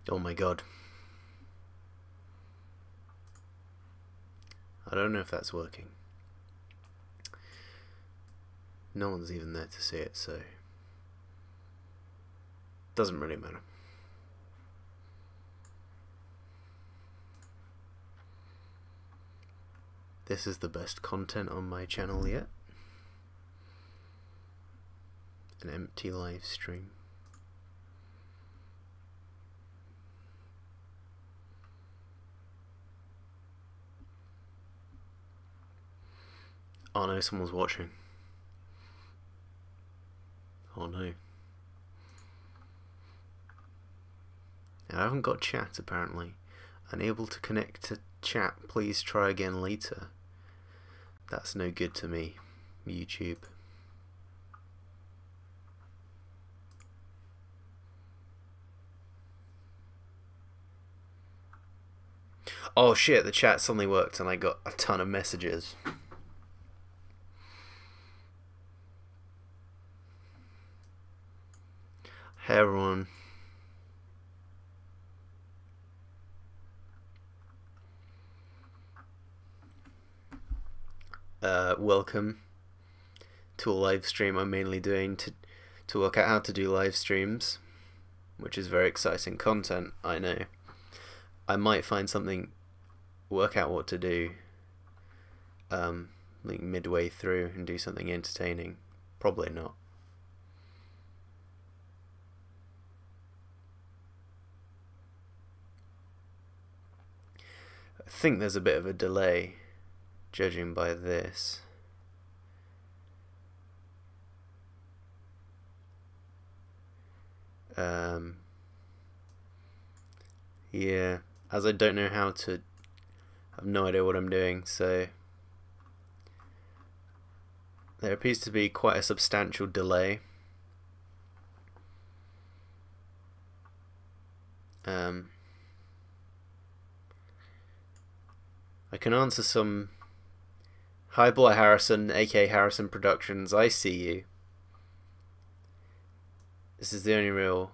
Oh my god. I don't know if that's working. No one's even there to see it, so doesn't really matter. This is the best content on my channel yet. An empty live stream. Oh no, someone's watching. Oh no. I haven't got chat apparently. Unable to connect to chat, please try again later. That's no good to me, YouTube. Oh shit, the chat suddenly worked and I got a ton of messages. Hey everyone. Welcome to a live stream I'm mainly doing to work out how to do live streams, which is very exciting content, I know. I might find something, work out what to do like midway through and do something entertaining. Probably not. I think there's a bit of a delay, judging by this. Yeah, as I don't know how to, I have no idea what I'm doing, so there appears to be quite a substantial delay. I can answer some. Hi Boy Harrison, aka Harrison Productions, I see you. This is the only real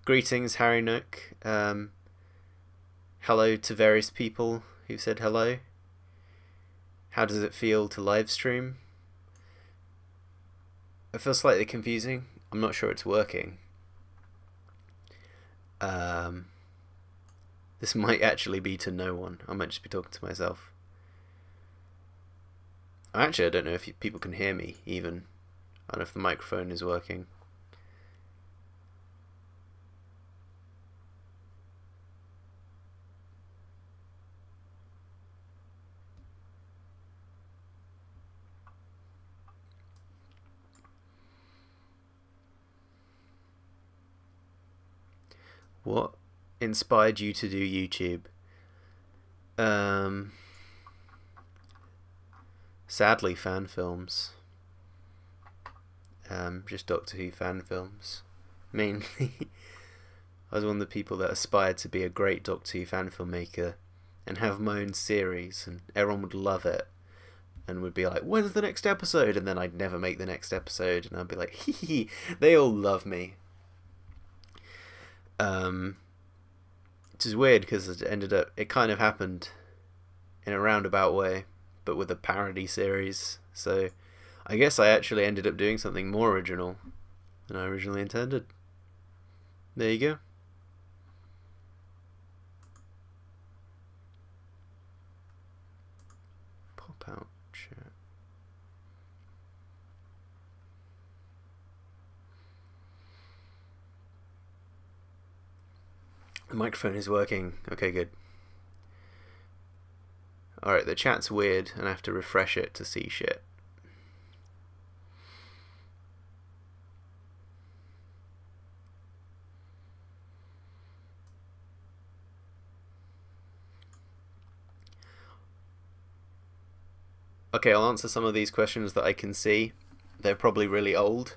greetings, Harry Nook. Hello to various people who said hello. How does it feel to live stream? It feels slightly confusing. I'm not sure it's working. This might actually be to no one. I might just be talking to myself. Actually, I don't know if people can hear me even. I don't know if the microphone is working. What inspired you to do YouTube? Sadly, fan films. Just Doctor Who fan films, mainly. I was one of the people that aspired to be a great Doctor Who fan filmmaker and have my own series, and everyone would love it and would be like, when's the next episode? And then I'd never make the next episode, and I'd be like, hee hee, they all love me. Which is weird because it kind of happened in a roundabout way, but with a parody series. So I guess I actually ended up doing something more original than I originally intended. There you go. Pop out chat. The microphone is working. Okay, good. Alright, the chat's weird and I have to refresh it to see shit. Okay, I'll answer some of these questions that I can see. They're probably really old,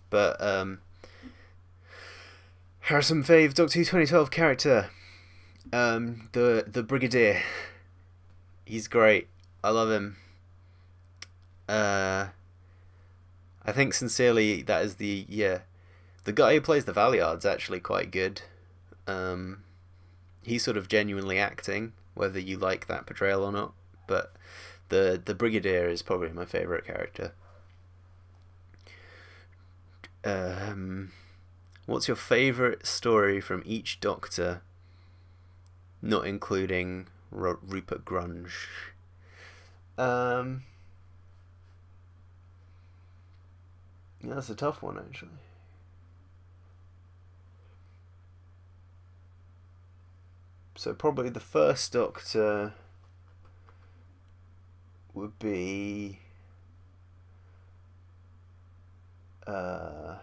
but Harrison fave Doctor Who 2012 character, the Brigadier. He's great. I love him. I think sincerely that is the The guy who plays the Valeyard's actually quite good. He's sort of genuinely acting, whether you like that portrayal or not. But the Brigadier is probably my favourite character. What's your favourite story from each Doctor, not including Rupert Grunge? Yeah, that's a tough one, actually. So probably the first Doctor would be I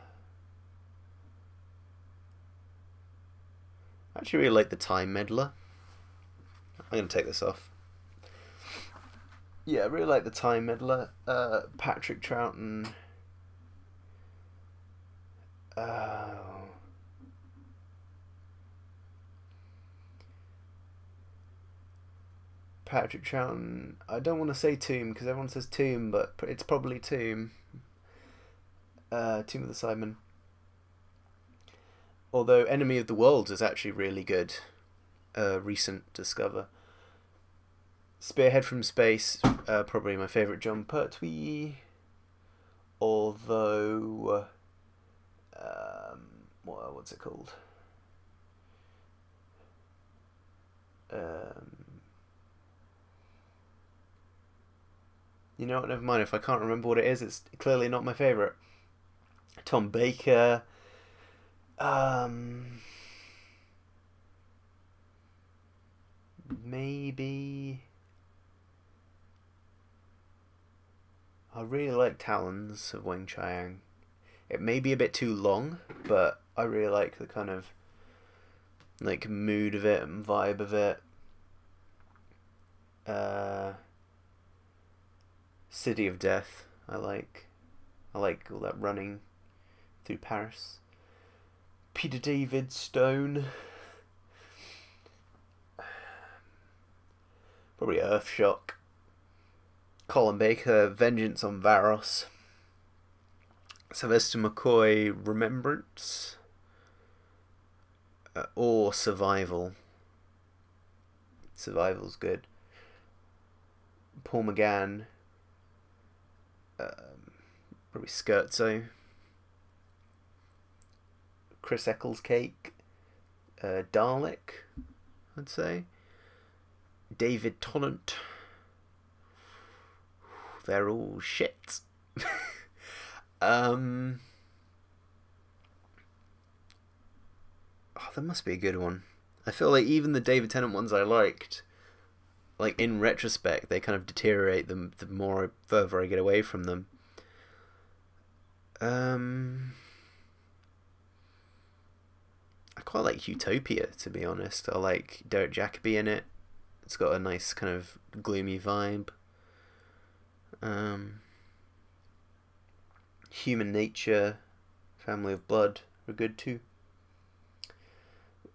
actually really like the Time Meddler. I'm going to take this off. Yeah, I really like the Time Meddler. Patrick Troughton. Patrick Troughton. I don't want to say Tomb because everyone says Tomb, but it's probably Tomb. Tomb of the Cybermen. Although Enemy of the Worlds is actually really good. Recent discover. Spearhead from Space, probably my favourite John Pertwee. Although, what's it called? You know what, never mind. If I can't remember what it is, it's clearly not my favourite. Tom Baker. Maybe... I really like Talons of Weng Chiang. It may be a bit too long, but I really like the kind of like mood of it and vibe of it. City of Death, I like all that running through Paris. Peter David Stone. Probably Earthshock. Colin Baker, Vengeance on Varos. Sylvester McCoy, Remembrance. Or Survival. Survival's good. Paul McGann. Probably Scherzo. Chris Eccles Cake. Dalek, I'd say. David Tennant. They're all shit. Oh, that must be a good one. I feel like even the David Tennant ones I liked, like in retrospect, they kind of deteriorate them the more further I get away from them. I quite like Utopia, to be honest. I like Derek Jacobi in it. It's got a nice kind of gloomy vibe. Human Nature, Family of Blood are good too.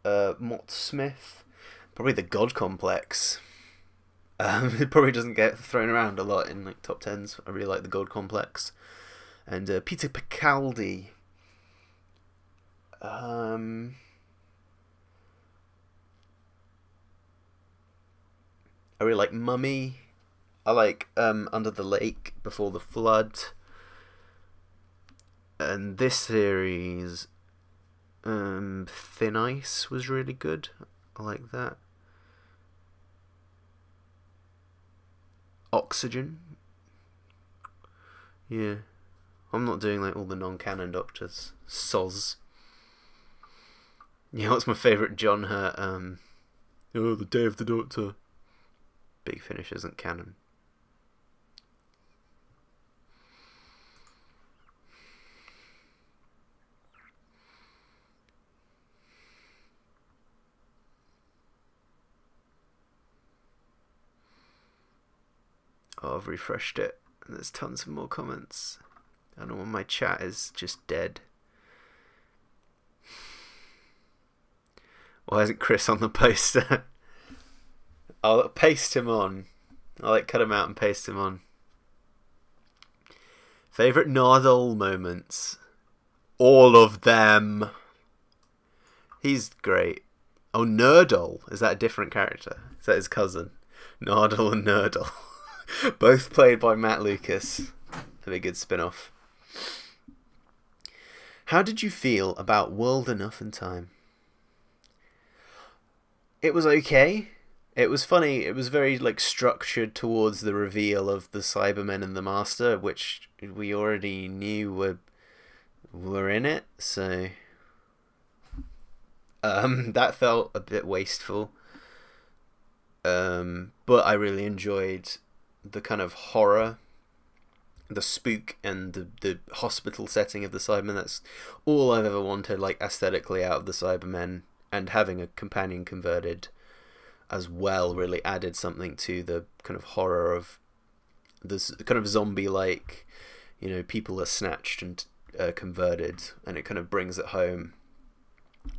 Mott Smith, probably The God Complex. It probably doesn't get thrown around a lot in like top tens. I really like The God Complex. And Peter Picaldi. I really like Mummy. I like Under the Lake, Before the Flood. And this series, Thin Ice was really good. I like that. Oxygen. Yeah. I'm not doing like all the non-canon Doctors. Soz. Yeah, what's my favourite John Hurt? Oh, The Day of the Doctor. Big Finish isn't canon. Oh, I've refreshed it and there's tons of more comments. I don't know when my chat is just dead. Why isn't Chris on the poster? I'll paste him on. I'll like cut him out and paste him on. Favourite Nardole moments? All of them. He's great. Oh, Nerdle. Is that a different character? Is that his cousin? Nardle and Nerdle. Both played by Matt Lucas. That'd be a good spin-off. How did you feel about World Enough and Time? It was okay. It was funny. It was very like structured towards the reveal of the Cybermen and the Master, which we already knew were in it. So that felt a bit wasteful. But I really enjoyed the kind of horror, the spook, and the hospital setting of the Cybermen. That's all I've ever wanted, like aesthetically, out of the Cybermen. And having a companion converted as well really added something to the kind of horror of this kind of zombie-like, you know, people are snatched and converted, and it kind of brings it home.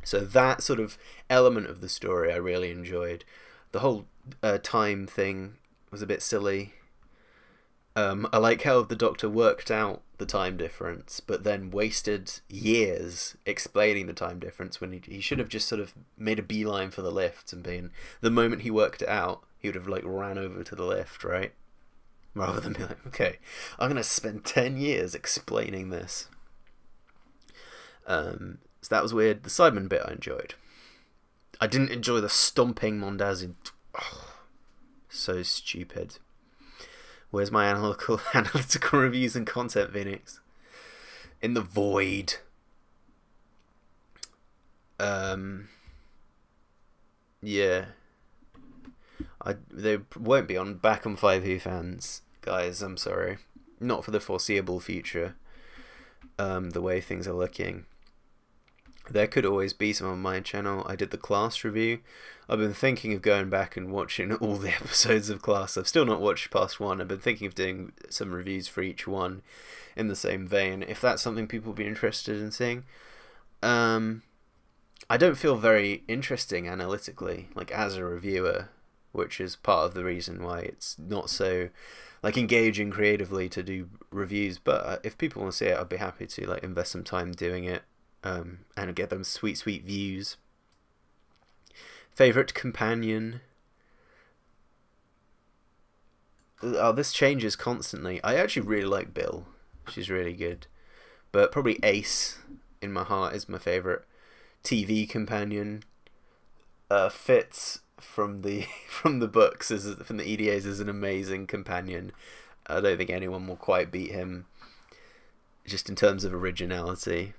So that sort of element of the story I really enjoyed. The whole time thing was a bit silly. I like how the Doctor worked out the time difference, but then wasted years explaining the time difference when he should have just sort of made a beeline for the lift, and been, the moment he worked it out, he would have like ran over to the lift, right? Rather than be like, okay, I'm going to spend 10 years explaining this. So that was weird. The Cyberman bit I enjoyed. I didn't enjoy the stomping Mondazzi. Oh, so stupid. Where's my analytical reviews and content, Phoenix? In the void. Yeah. They won't be on back on 5 Who fans, guys. I'm sorry. Not for the foreseeable future. The way things are looking. There could always be some on my channel. I did the Class review. I've been thinking of going back and watching all the episodes of Class. I've still not watched past one. I've been thinking of doing some reviews for each one in the same vein, if that's something people would be interested in seeing. I don't feel very interesting analytically, like as a reviewer, which is part of the reason why it's not so like engaging creatively to do reviews. But if people want to see it, I'd be happy to like invest some time doing it. And get them sweet views. Favorite companion? Oh, this changes constantly. I actually really like Bill. She's really good. But probably Ace in my heart is my favorite. TV companion. Fitz from the books, from the EDAs, is an amazing companion. I don't think anyone will quite beat him, just in terms of originality.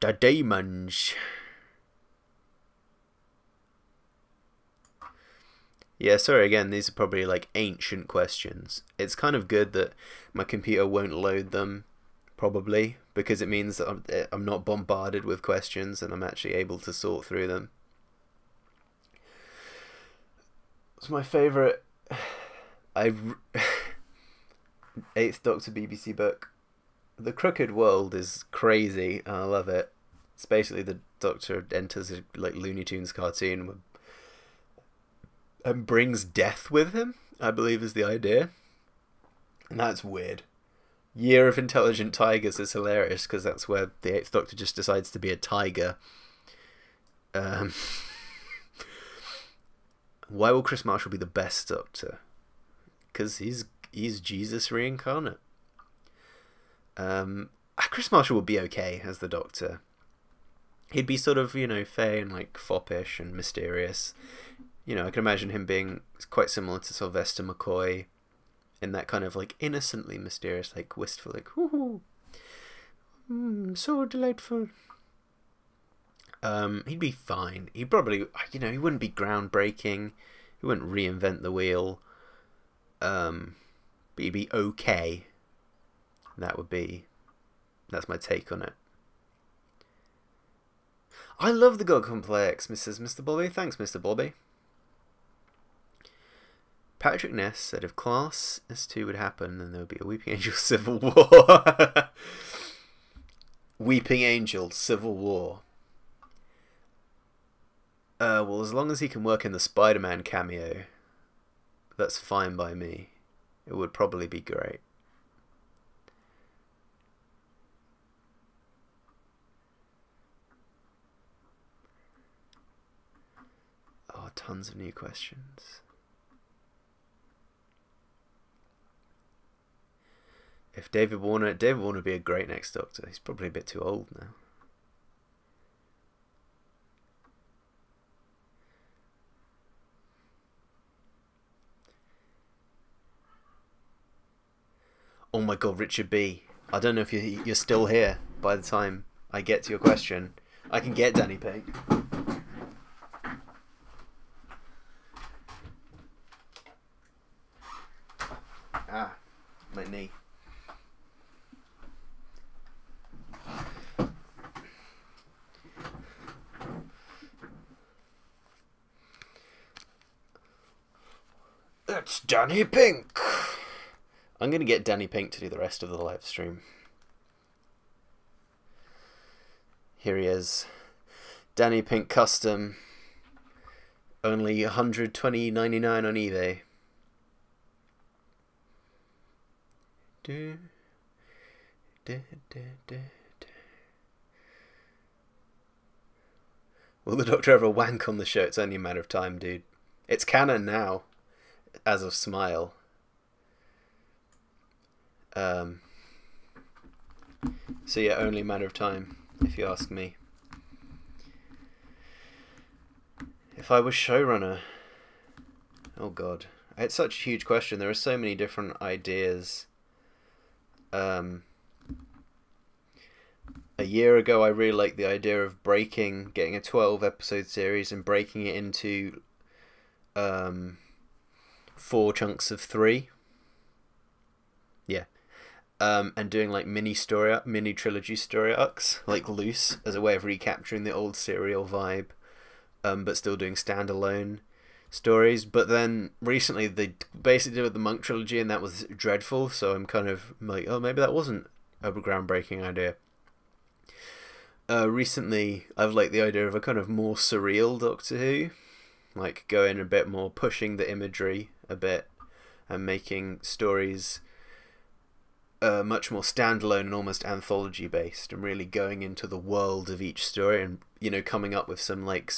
The demons. Yeah, sorry again, these are probably like ancient questions. It's kind of good that my computer won't load them, probably, because it means that I'm not bombarded with questions and I'm actually able to sort through them. It's my favourite 8th Doctor BBC book. The Crooked World is crazy. I love it. It's basically the Doctor enters a like Looney Tunes cartoon and brings death with him, I believe is the idea. And that's weird. Year of Intelligent Tigers is hilarious because that's where the 8th Doctor just decides to be a tiger. Why will Chris Marshall be the best Doctor? Because he's Jesus reincarnate. Chris Marshall would be okay as the Doctor. He'd be sort of, you know, fey and like foppish and mysterious. You know, I can imagine him being quite similar to Sylvester McCoy in that kind of like innocently mysterious, like wistful, like woohoo, so delightful. He'd be fine. He'd probably, you know, he wouldn't be groundbreaking. He wouldn't reinvent the wheel. But he'd be okay. That's my take on it. I love the God Complex, Mr. Bobby. Thanks, Mr. Bobby. Patrick Ness said if Class S2 would happen, then there would be a Weeping Angel Civil War. Weeping Angel Civil War. Well, as long as he can work in the Spider-Man cameo, that's fine by me. It would probably be great. Oh, tons of new questions. If David Warner would be a great next Doctor. He's probably a bit too old now. Oh my god, Richard B. I don't know if you're still here by the time I get to your question. I can get Danny Pink. Ah, my knee. It's Danny Pink. I'm going to get Danny Pink to do the rest of the live stream. Here he is. Danny Pink custom. Only $120.99 on eBay. Will the Doctor ever wank on the show? It's only a matter of time, dude. It's canon now, as of Smile. So yeah, only a matter of time, if you ask me. If I was showrunner, oh god, it's such a huge question. There are so many different ideas. A year ago, I really liked the idea of getting a 12-episode series and breaking it into 4 chunks of 3. Yeah. And doing like mini trilogy story arcs, like loose, as a way of recapturing the old serial vibe, but still doing standalone stories. But then recently they basically did it with the Monk trilogy, and that was dreadful. So I'm kind of like, oh, maybe that wasn't a groundbreaking idea. Recently, I've liked the idea of a kind of more surreal Doctor Who, like going a bit more, pushing the imagery a bit, and making stories much more standalone and almost anthology based, and really going into the world of each story, and coming up with some like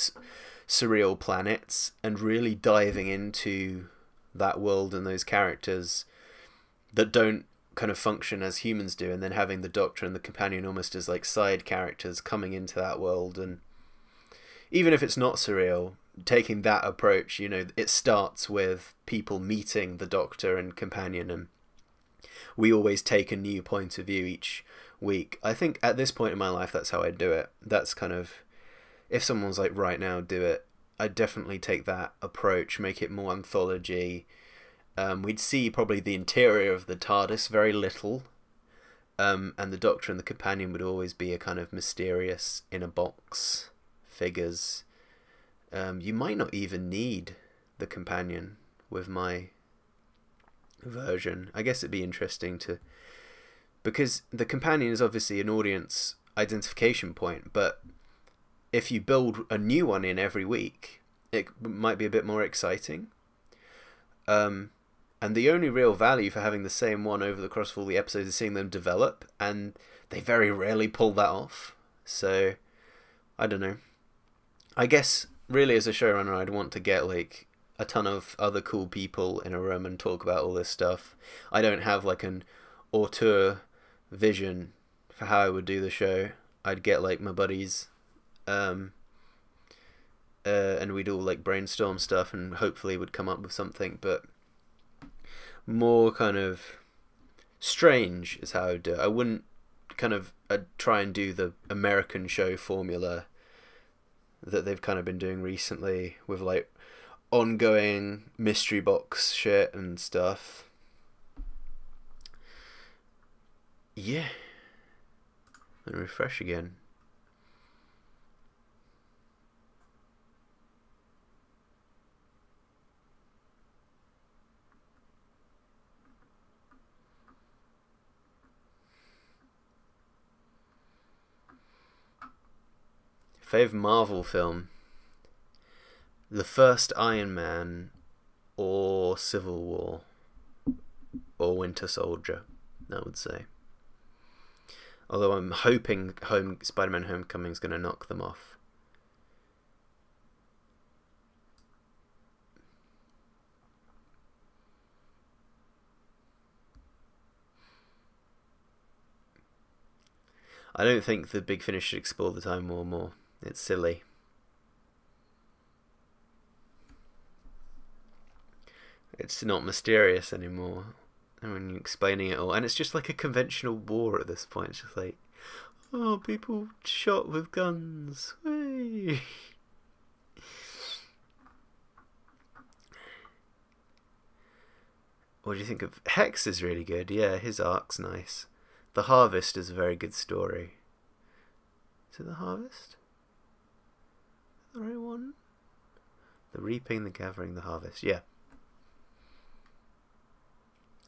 surreal planets and really diving into that world and those characters that don't kind of function as humans do, and then having the Doctor and the Companion almost as like side characters coming into that world. And even if it's not surreal, taking that approach, it starts with people meeting the Doctor and Companion, and we always take a new point of view each week. I think at this point in my life, that's how I do it. That's kind of, if someone's like, right now, do it, I'd definitely take that approach, make it more anthology. We'd see probably the interior of the TARDIS very little, and the Doctor and the Companion would always be a kind of mysterious in a box figures. You might not even need the Companion with my version. I guess it'd be interesting because the Companion is obviously an audience identification point, but if you build a new one in every week, it might be a bit more exciting. And the only real value for having the same one over the course of all the episodes is seeing them develop, and they very rarely pull that off. So, I don't know. I guess, really, as a showrunner, I'd want to get, like, a ton of other cool people in a room and talk about all this stuff. I don't have, like, an auteur vision for how I would do the show. I'd get, like, my buddies, and we'd all, like, brainstorm stuff and hopefully would come up with something, but more kind of strange is how I would do it. I wouldn't kind of try and do the American show formula that they've kind of been doing recently with like ongoing mystery box shit and stuff. Yeah. And refresh again. Favourite Marvel film? The first Iron Man or Civil War or Winter Soldier, I would say. Although I'm hoping Spider-Man Homecoming is going to knock them off. I don't think the Big Finish should explore the Time War more. It's silly. It's not mysterious anymore. And when you're explaining it all, and it's just like a conventional war at this point. It's just like, oh, people shot with guns. Whee! What do you think of Hex? Is really good. Yeah, his arc's nice. The Harvest is a very good story. Is it The Harvest? The right one? The Reaping, the Gathering, the Harvest. Yeah.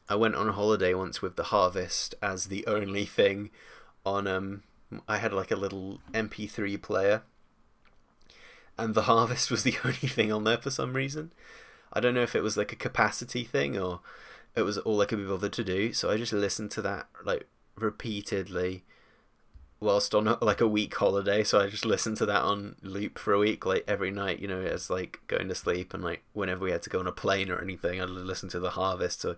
I went on a holiday once with The Harvest as the only thing on I had like a little MP3 player, and The Harvest was the only thing on there for some reason. I don't know if it was like a capacity thing or it was all I could be bothered to do, so I just listened to that like repeatedly whilst on like a week holiday. So I just listened to that on loop for a week, like every night, you know, as like going to sleep, and like whenever we had to go on a plane or anything, I'd listen to The Harvest. So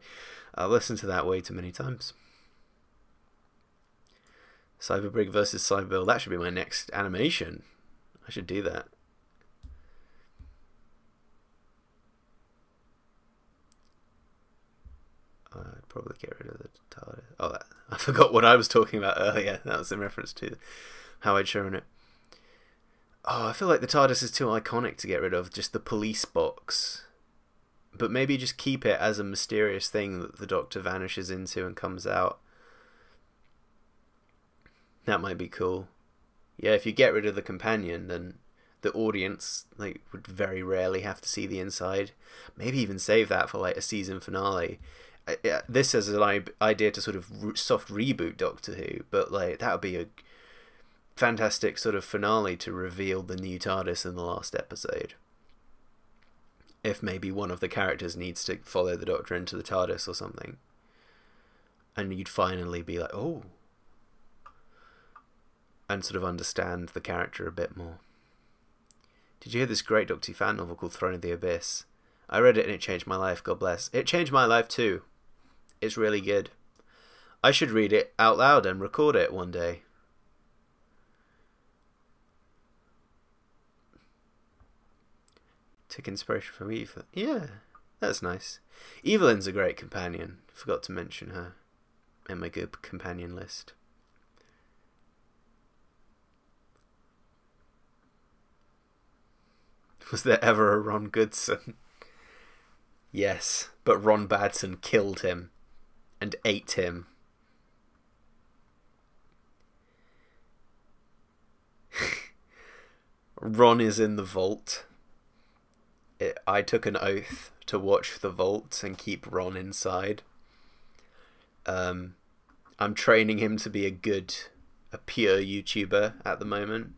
I listened to that way too many times. Cyberbrig versus Cyberbill, that should be my next animation. I should do that. I'd probably get rid of the TARDIS. Oh, I forgot what I was talking about earlier. That was in reference to how I'd shown it. Oh, I feel like the TARDIS is too iconic to get rid of. Just the police box. But maybe just keep it as a mysterious thing that the Doctor vanishes into and comes out. That might be cool. Yeah, if you get rid of the companion, then the audience like would very rarely have to see the inside. Maybe even save that for like a season finale. This is an idea to sort of soft reboot Doctor Who, but like that would be a fantastic sort of finale to reveal the new TARDIS in the last episode. If maybe one of the characters needs to follow the Doctor into the TARDIS or something, and you'd finally be like, oh, and sort of understand the character a bit more. Did you hear this great Doctor Who fan novel called Throne of the Abyss? I read it and it changed my life, God bless. It changed my life too. It's really good. I should read it out loud and record it one day. Took inspiration from Eva. Yeah, that's nice. Evelyn's a great companion. Forgot to mention her in my good companion list. Was there ever a Ron Goodson? Yes, but Ron Badson killed him and ate him. Ron is in the vault. I took an oath to watch the vault and keep Ron inside. I'm training him to be a pure YouTuber at the moment.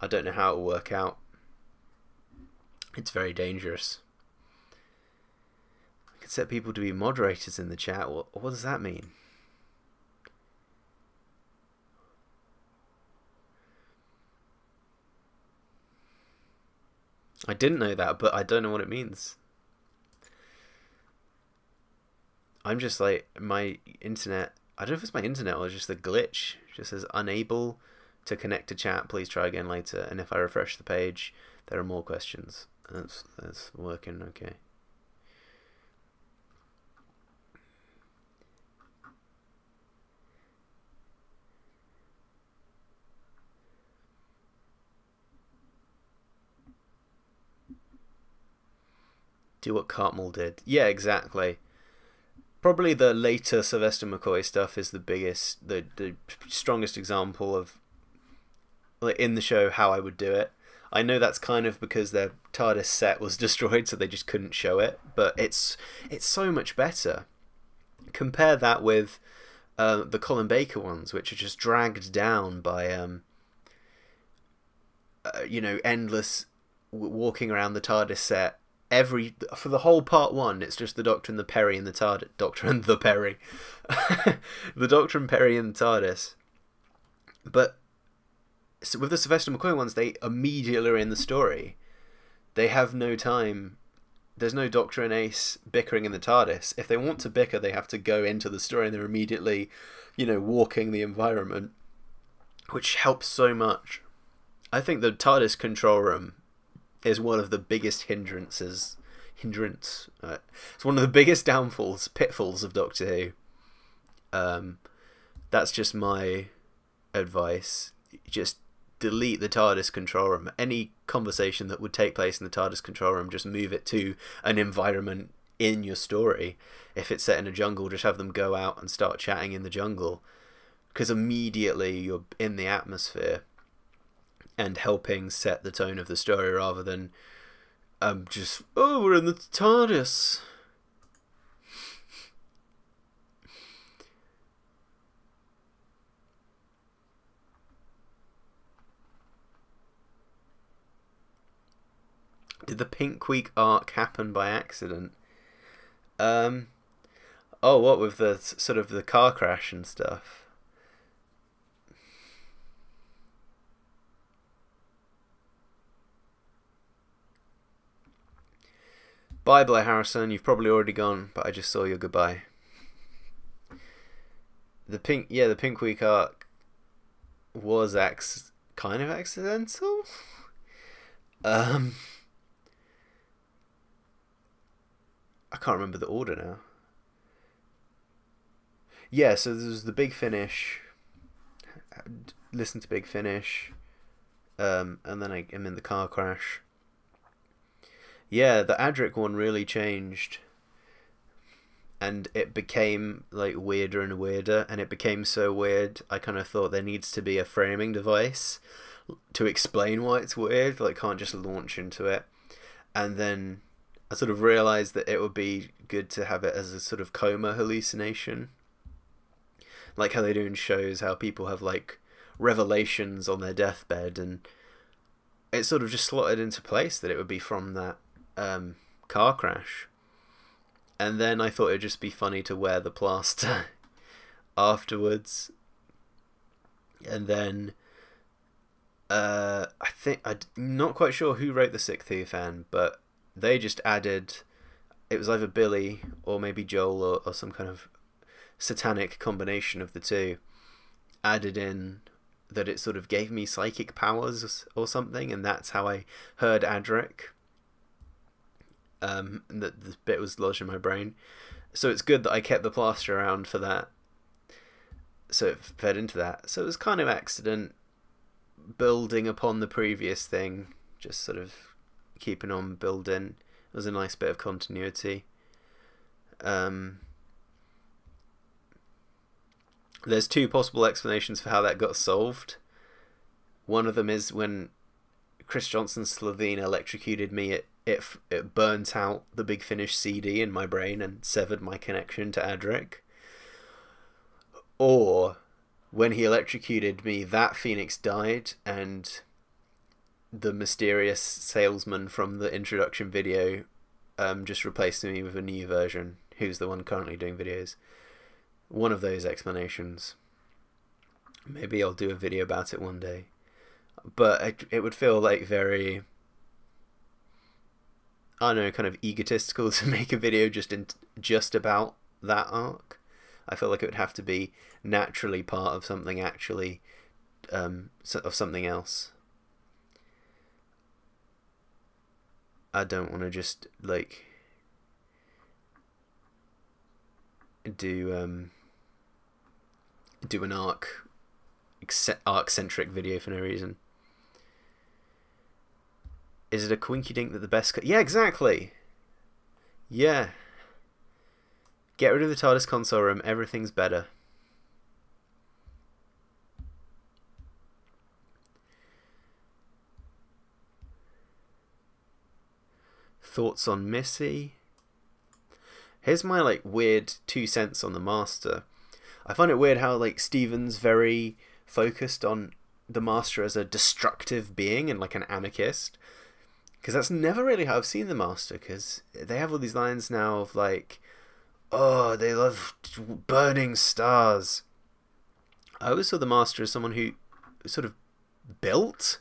I don't know how it will work out. It's very dangerous. I could set people to be moderators in the chat. What does that mean? I didn't know that, but I don't know what it means. I'm just like, my internet, I don't know if it's my internet or just a glitch. It just says unable to connect to chat, please try again later. And if I refresh the page, there are more questions. That's working okay. Do what Cartmel did. Yeah, exactly. Probably the later Sylvester McCoy stuff is the biggest, the strongest example of, like, in the show, how I would do it. I know that's kind of because their TARDIS set was destroyed, so they just couldn't show it. But it's so much better. Compare that with the Colin Baker ones, which are just dragged down by you know, endless walking around the TARDIS set. For the whole part one, it's just the Doctor and the Perry and the TARDIS. Doctor and the Perry. The Doctor and Perry and the TARDIS. But so with the Sylvester McCoy ones, they immediately are in the story. They have no time. There's no Doctor and Ace bickering in the TARDIS. If they want to bicker, they have to go into the story, and they're immediately, walking the environment, which helps so much. I think the TARDIS control room is one of the biggest hindrances. It's one of the biggest pitfalls of Doctor Who. That's just my advice. Just delete the TARDIS control room. Any conversation that would take place in the TARDIS control room, just move it to an environment in your story. If it's set in a jungle, just have them go out and start chatting in the jungle, because immediately you're in the atmosphere and helping set the tone of the story, rather than we're in the TARDIS. Did the Pink Week arc happen by accident? What with the sort of the car crash and stuff? Bye, Blair Harrison. You've probably already gone, but I just saw your goodbye. The Pink Week arc was kind of accidental. I can't remember the order now. Yeah, so there was the Big Finish. Listen to Big Finish. And then I'm in the car crash. Yeah, the Adric one really changed. And it became like weirder and weirder. And it became so weird, I kind of thought there needs to be a framing device to explain why it's weird. Like, can't just launch into it. And then I sort of realised that it would be good to have it as a sort of coma hallucination. Like how they do in shows, how people have like revelations on their deathbed, and it sort of just slotted into place that it would be from that car crash. And then I thought it'd just be funny to wear the plaster afterwards. And then I'm not quite sure who wrote the Sick Who fan, but they just added, it was either Billy or maybe Joel or some kind of satanic combination of the two, added in that it sort of gave me psychic powers or something, and that's how I heard Adric. And that the bit was lodged in my brain. So it's good that I kept the plaster around for that. So it fed into that. So it was kind of accident, building upon the previous thing, just sort of keeping on building. It was a nice bit of continuity. There's two possible explanations for how that got solved. One of them is when Chris Johnson's Slovene electrocuted me, it burnt out the Big Finish CD in my brain and severed my connection to Adric. Or when he electrocuted me, that Phoenix died, and the mysterious salesman from the introduction video just replaced me with a new version, who's the one currently doing videos. One of those explanations. Maybe I'll do a video about it one day. But it would feel like very, I don't know, kind of egotistical to make a video just about that arc. I feel like it would have to be naturally part of something actually, of something else. I don't want to just like do an arc-centric video for no reason. Is it a quinky dink that the best... Yeah, exactly! Yeah. Get rid of the TARDIS console room, everything's better. Thoughts on Missy? Here's my like weird 2 cents on the Master. I find it weird how like Steven's very focused on the Master as a destructive being and like an anarchist. Because that's never really how I've seen the Master. Because they have all these lines now of like, oh, they love burning stars. I always saw the Master as someone who sort of built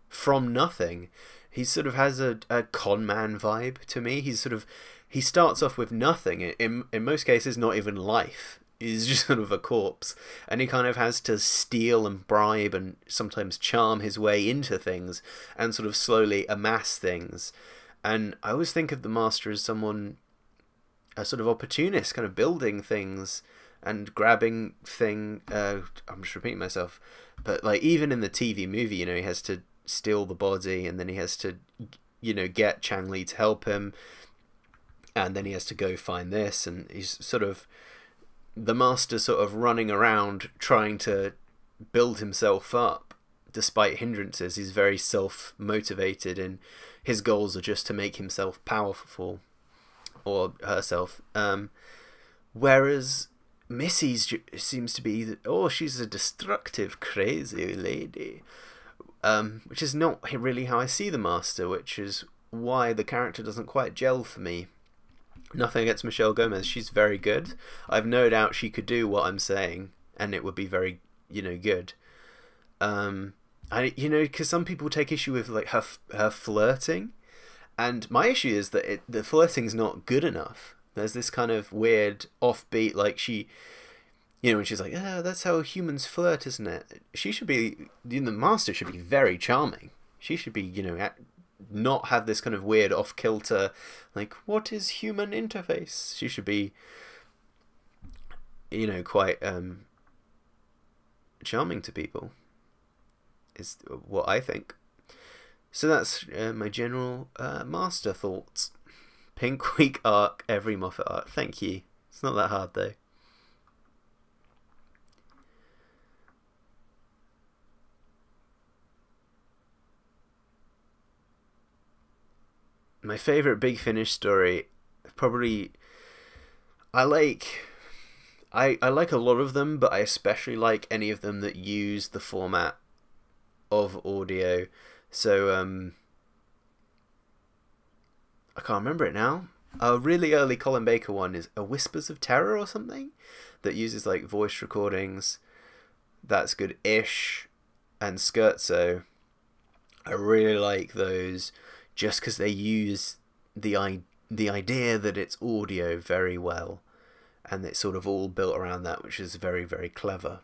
from nothing. He sort of has a con man vibe to me. He starts off with nothing. In most cases, not even life. He's just sort of a corpse, and he kind of has to steal and bribe and sometimes charm his way into things and sort of slowly amass things. And I always think of the Master as someone, a sort of opportunist, kind of building things and grabbing I'm just repeating myself, but like even in the TV movie, you know, he has to steal the body, and then he has to, you know, get Chang Li to help him, and then he has to go find this, and he's sort of the Master sort of running around trying to build himself up despite hindrances. He's very self-motivated, and his goals are just to make himself powerful, or herself. Whereas Missy's seems to be, oh, she's a destructive, crazy lady. Which is not really how I see the Master, which is why the character doesn't quite gel for me. Nothing against Michelle Gomez, she's very good. I've no doubt she could do what I'm saying, and it would be very, you know, good. You know, because some people take issue with like her flirting, and my issue is that the flirting's not good enough. There's this kind of weird offbeat, like she, you know, when she's like, ah, that's how humans flirt, isn't it? She should be, the Master should be very charming. She should be, you know, not have this kind of weird off-kilter, like, what is human interface? She should be, you know, quite charming to people, is what I think. So that's my general Master thoughts. Pink Week arc, every Moffat arc. Thank you. It's not that hard though. My favourite Big Finish story, probably, I like a lot of them, but I especially like any of them that use the format of audio. So I can't remember it now. A really early Colin Baker one is A Whispers of Terror or something, that uses like voice recordings. That's good-ish. And Scherzo, I really like those, just because they use the idea that it's audio very well, and it's sort of all built around that, which is very, very clever.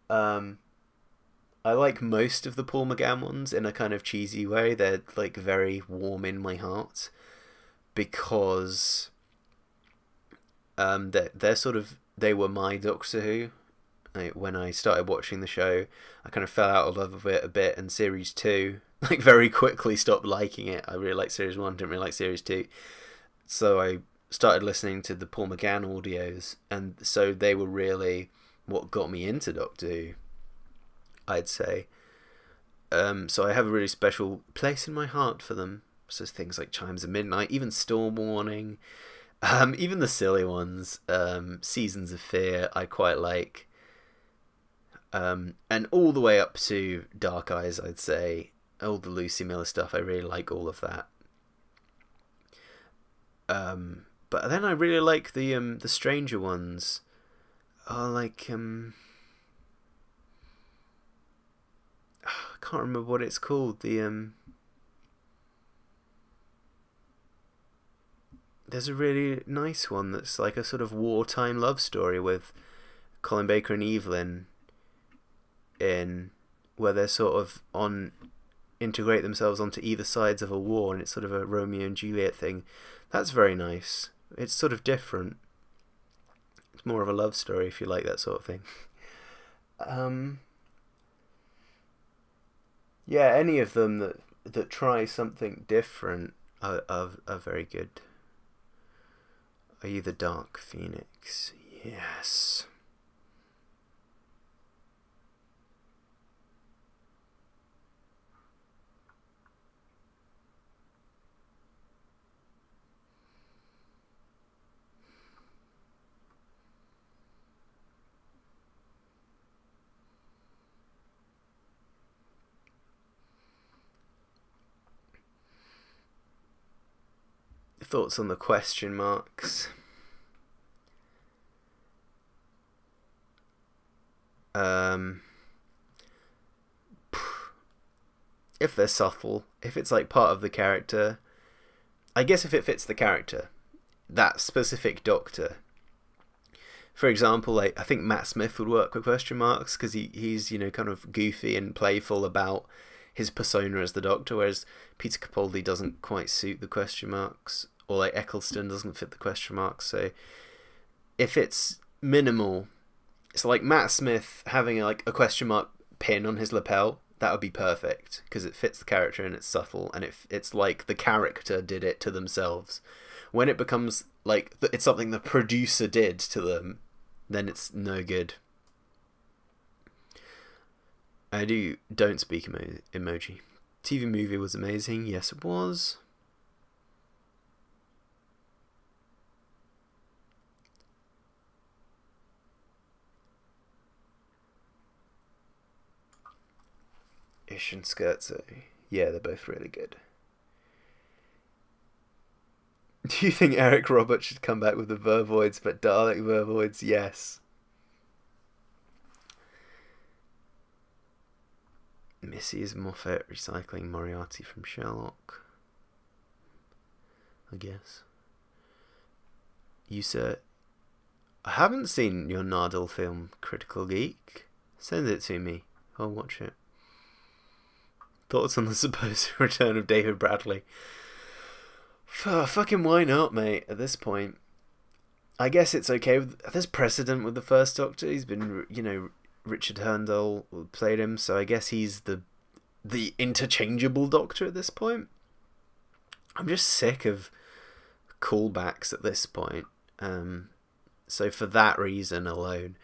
I like most of the Paul McGann ones in a kind of cheesy way. They're like very warm in my heart, because they're sort of, they were my Doctor Who. When I started watching the show, I kind of fell out of love with it a bit, and series 2, like, very quickly stopped liking it. I really liked series 1, didn't really like series 2. So I started listening to the Paul McGann audios, and so they were really what got me into Doctor Who, I'd say. So I have a really special place in my heart for them. So things like Chimes of Midnight, even Storm Warning, even the silly ones, Seasons of Fear, I quite like. And all the way up to Dark Eyes, I'd say. All the Lucy Miller stuff, I really like all of that. But then I really like the stranger ones. Like I can't remember what it's called. There's a really nice one that's like a sort of wartime love story with Colin Baker and Evelyn, in where they're sort of integrate themselves onto either sides of a war, and it's sort of a Romeo and Juliet thing. That's very nice. It's sort of different. It's more of a love story, if you like that sort of thing. Yeah, any of them that try something different are very good. Are you the Dark Phoenix? Yes. thoughts on the question marks? If they're subtle, if it's like part of the character, I guess if it fits the character, that specific Doctor. For example, like I think Matt Smith would work with question marks because he's, you know, kind of goofy and playful about his persona as the Doctor, whereas Peter Capaldi doesn't quite suit the question marks, or like Eccleston doesn't fit the question marks. So if it's minimal, it's like Matt Smith having like a question mark pin on his lapel. That would be perfect because it fits the character and it's subtle, and it's like the character did it to themselves. When it becomes like it's something the producer did to them, then it's no good. I don't speak emoji. TV movie was amazing. Yes, it was. Ish and Scherzo. Yeah, they're both really good. Do you think Eric Roberts should come back with the Vervoids, but Dalek Vervoids? Yes. Mrs. Moffat recycling Moriarty from Sherlock. I guess. You, sir. I haven't seen your Nardal film, Critical Geek. Send it to me. I'll watch it. Thoughts on the supposed return of David Bradley? Fucking why not, mate, at this point. I guess it's okay. There's precedent with the first Doctor. He's been, you know, Richard Herndl played him, so I guess he's the interchangeable Doctor at this point. I'm just sick of callbacks at this point. So for that reason alone,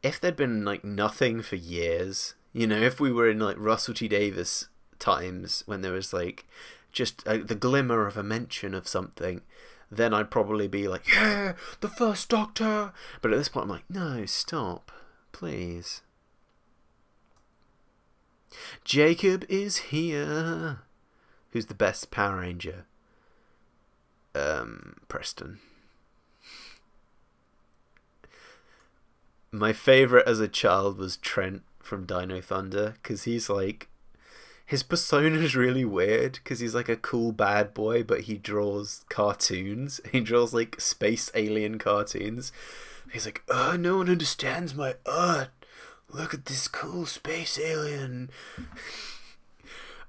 if there'd been like nothing for years, you know, if we were in like Russell T Davies times when there was like just the glimmer of a mention of something, then I'd probably be like, yeah, the first Doctor. But at this point I'm like, no, stop, please. Jacob is here. Who's the best Power Ranger? Preston. My favourite as a child was Trent from Dino Thunder, because he's like, his persona is really weird, because he's like a cool bad boy, but he draws cartoons. He draws like space alien cartoons. He's like, no one understands my art. Look at this cool space alien.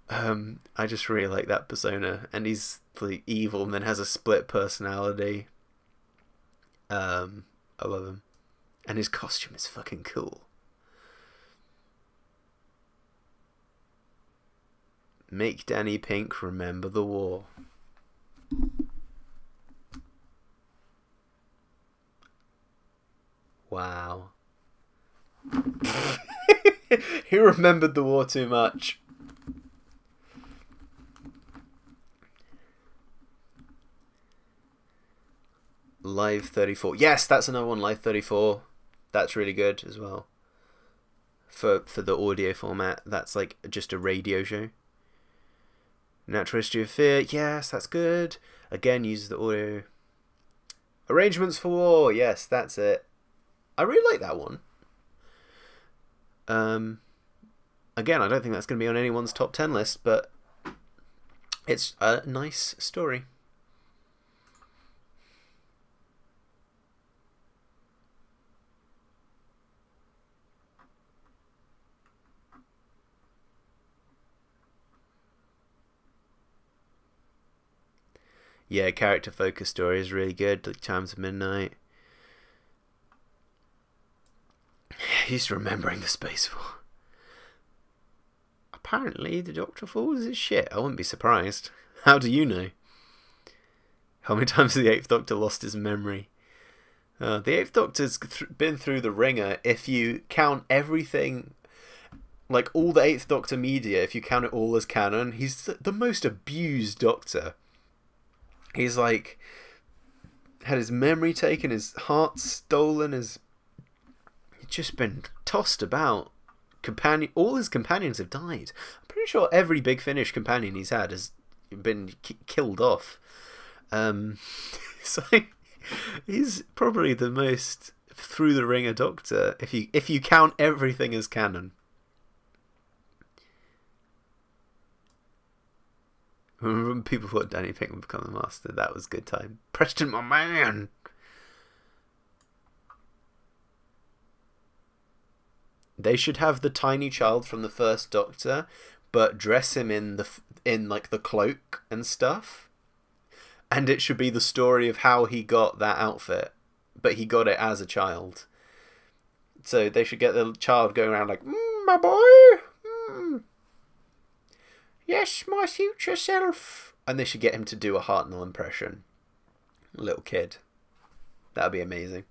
I just really like that persona, and he's like evil and then has a split personality. I love him. And his costume is fucking cool. Make Danny Pink remember the war. Wow. He remembered the war too much. Live 34. Yes, that's another one, Live 34. That's really good as well. For the audio format, that's like just a radio show. Natural History of Fear. Yes, that's good. Again, uses the audio. Arrangements for War. Yes, that's it. I really like that one. Again, I don't think that's going to be on anyone's top 10 list, but it's a nice story. Yeah, character focused story is really good, like Chimes of Midnight. He's remembering the Space War. Apparently, the Doctor falls his shit. I wouldn't be surprised. How do you know? How many times has the Eighth Doctor lost his memory? The Eighth Doctor's been through the ringer. If you count everything, like all the Eighth Doctor media, if you count it all as canon, he's the most abused Doctor. He's like had his memory taken, his heart stolen, he's just been tossed about. All his companions have died. I'm pretty sure every Big Finish companion he's had has been killed off. So he's probably the most through the ringer Doctor if you count everything as canon. Remember when people thought Danny Pink would become the Master? That was a good time. Preston, my man. They should have the tiny child from the first Doctor, but dress him in like the cloak and stuff. And it should be the story of how he got that outfit, but he got it as a child. So they should get the child going around like, my boy, yes, my future self. And they should get him to do a Hartnell impression. A little kid. That would be amazing.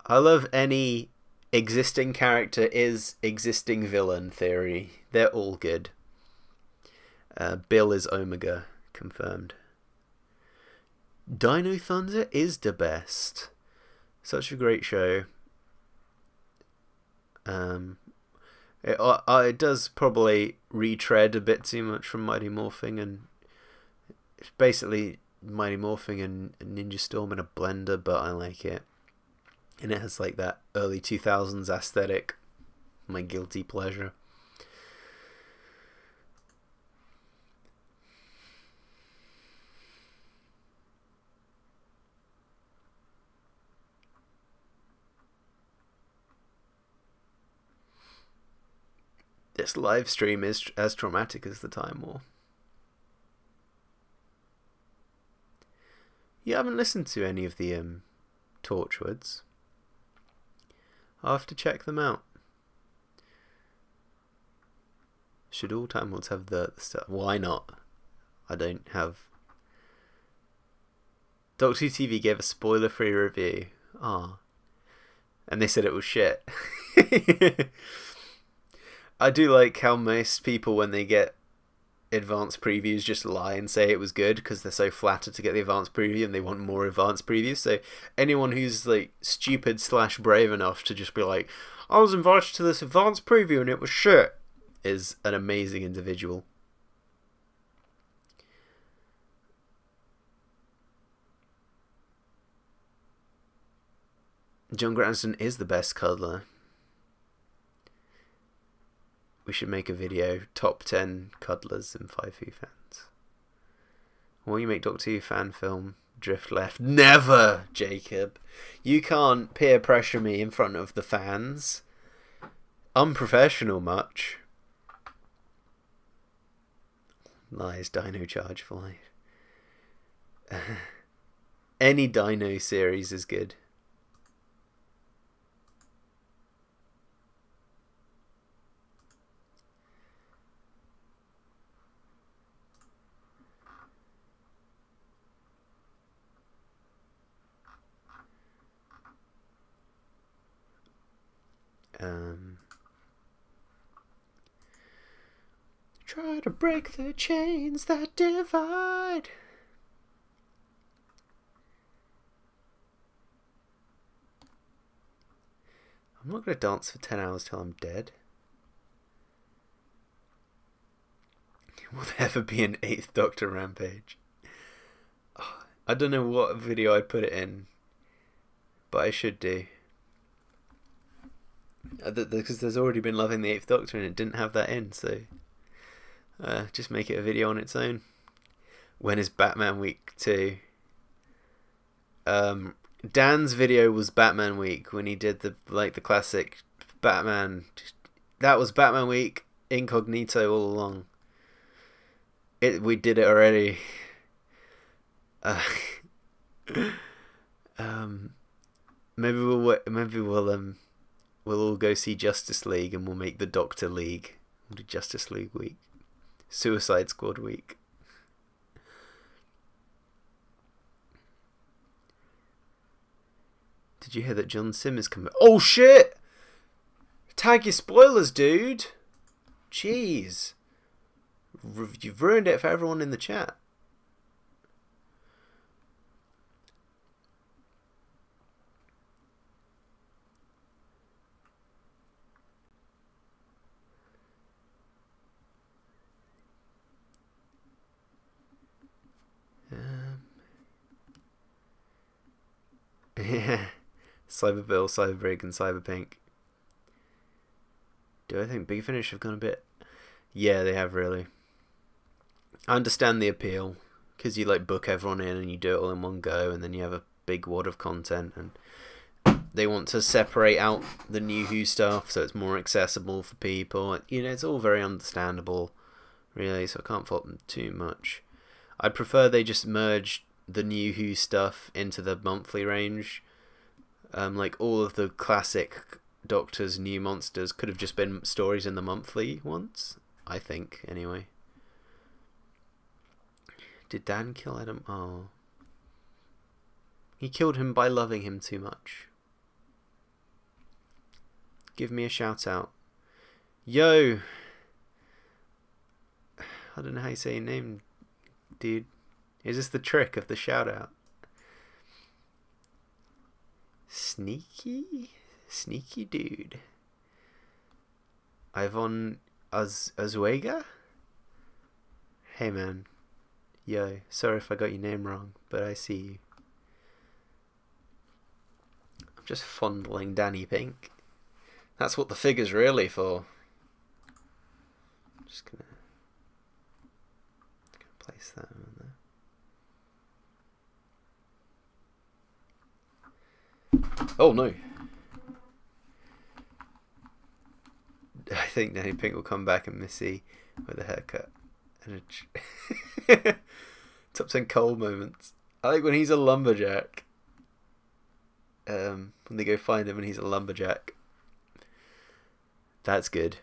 I love any existing character is existing villain theory. They're all good. Bill is Omega, confirmed. Dino Thunder is the best. Such a great show. It does probably retread a bit too much from Mighty Morphing, and it's basically Mighty Morphing and Ninja Storm in a blender, but I like it. And it has like that early 2000s aesthetic. My guilty pleasure. This live stream is as traumatic as the Time War. You haven't listened to any of the Torchwoods. I'll have to check them out. Should all Time Lords have the stuff? Why not? I don't have... Doctor Who TV gave a spoiler-free review. Ah. And they said it was shit. I do like how most people, when they get advanced previews, just lie and say it was good because they're so flattered to get the advanced preview and they want more advanced previews. So anyone who's like stupid / brave enough to just be like, I was invited to this advanced preview and it was shit, is an amazing individual. John Granson is the best cuddler. We should make a video, top 10 cuddlers and 5 Who fans. Or you make Doctor Who fan film, drift left. Never, Jacob. You can't peer pressure me in front of the fans. Unprofessional much. Lies, Dino Charge for life. Any Dino series is good. Try to break the chains that divide. I'm not going to dance for 10 hours till I'm dead. Will there ever be an 8th Doctor rampage? Oh, I don't know what video I'd put it in, but I should do. Because there's already been Loving the 8th Doctor and it didn't have that in, so just make it a video on its own. When is Batman Week 2? Dan's video was Batman Week when he did the classic Batman. That was Batman Week incognito all along. We did it already. Maybe we'll all go see Justice League and we'll make the Doctor League. We'll do Justice League Week. Suicide Squad Week. Did you hear that John Sim is coming? Oh shit! Tag your spoilers, dude! Jeez. You've ruined it for everyone in the chat. Yeah. Cyber Bill, Cyber Brig, and Cyber Pink. Do I think Big Finish have gone a bit? Yeah, they have really. I understand the appeal, because you like book everyone in and you do it all in one go, and then you have a big wad of content, and they want to separate out the New Who stuff so it's more accessible for people. You know, it's all very understandable, really, so I can't fault them too much. I'd prefer they just merge the New Who stuff into the monthly range. Like all of the classic Doctor's New Monsters could have just been stories in the monthly ones, I think, anyway. Did Dan kill Adam? Oh. He killed him by loving him too much. Give me a shout out. Yo! I don't know how you say your name, dude. Is this the trick of the shout out? Sneaky? Sneaky dude. Ivan Azuega? Hey man. Yo, sorry if I got your name wrong, but I see you. I'm just fondling Danny Pink. That's what the figure's really for. Just gonna place that on there. Oh no! I think Danny Pink will come back and Missy with a haircut and a top 10 cold moments. I like when he's a lumberjack. When they go find him and he's a lumberjack. That's good.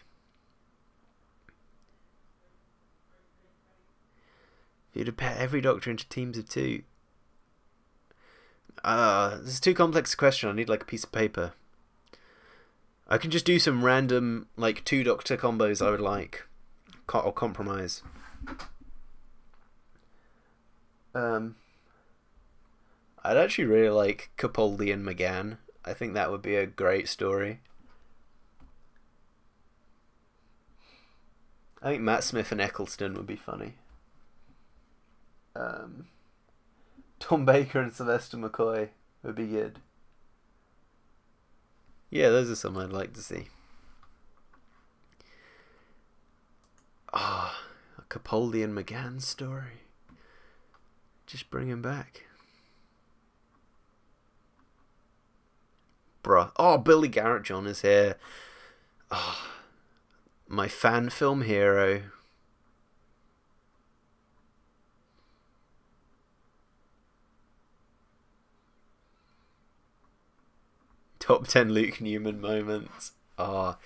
You'd have paired every Doctor into teams of 2. This is too complex a question. I need like a piece of paper. I can just do some random like 2 Doctor combos I would like. Or compromise. I'd actually really like Capaldi and McGann. I think that would be a great story. I think Matt Smith and Eccleston would be funny. Tom Baker and Sylvester McCoy would be good. Yeah, those are some I'd like to see. Ah, a Capaldi and McGann story. Just bring him back. Bruh. Oh, Billy Garrett John is here. Oh, my fan film hero. Top 10 Luke Newman moments. I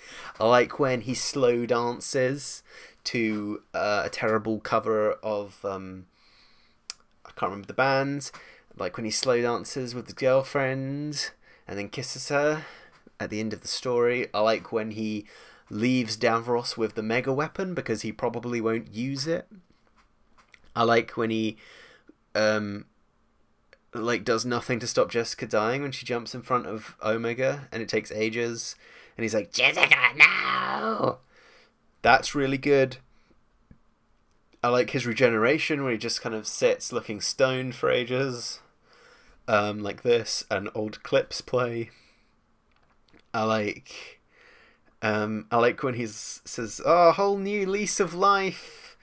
like when he slow dances to a terrible cover of I can't remember the band. Like when he slow dances with his girlfriend and then kisses her at the end of the story. I like when he leaves Davros with the mega weapon because he probably won't use it. I like when he like does nothing to stop Jessica dying when she jumps in front of Omega and it takes ages and he's like, Jessica, no! That's really good. I like his regeneration where he just kind of sits looking stoned for ages, like this, and old clips play. I like when he says, "Oh, a whole new lease of life."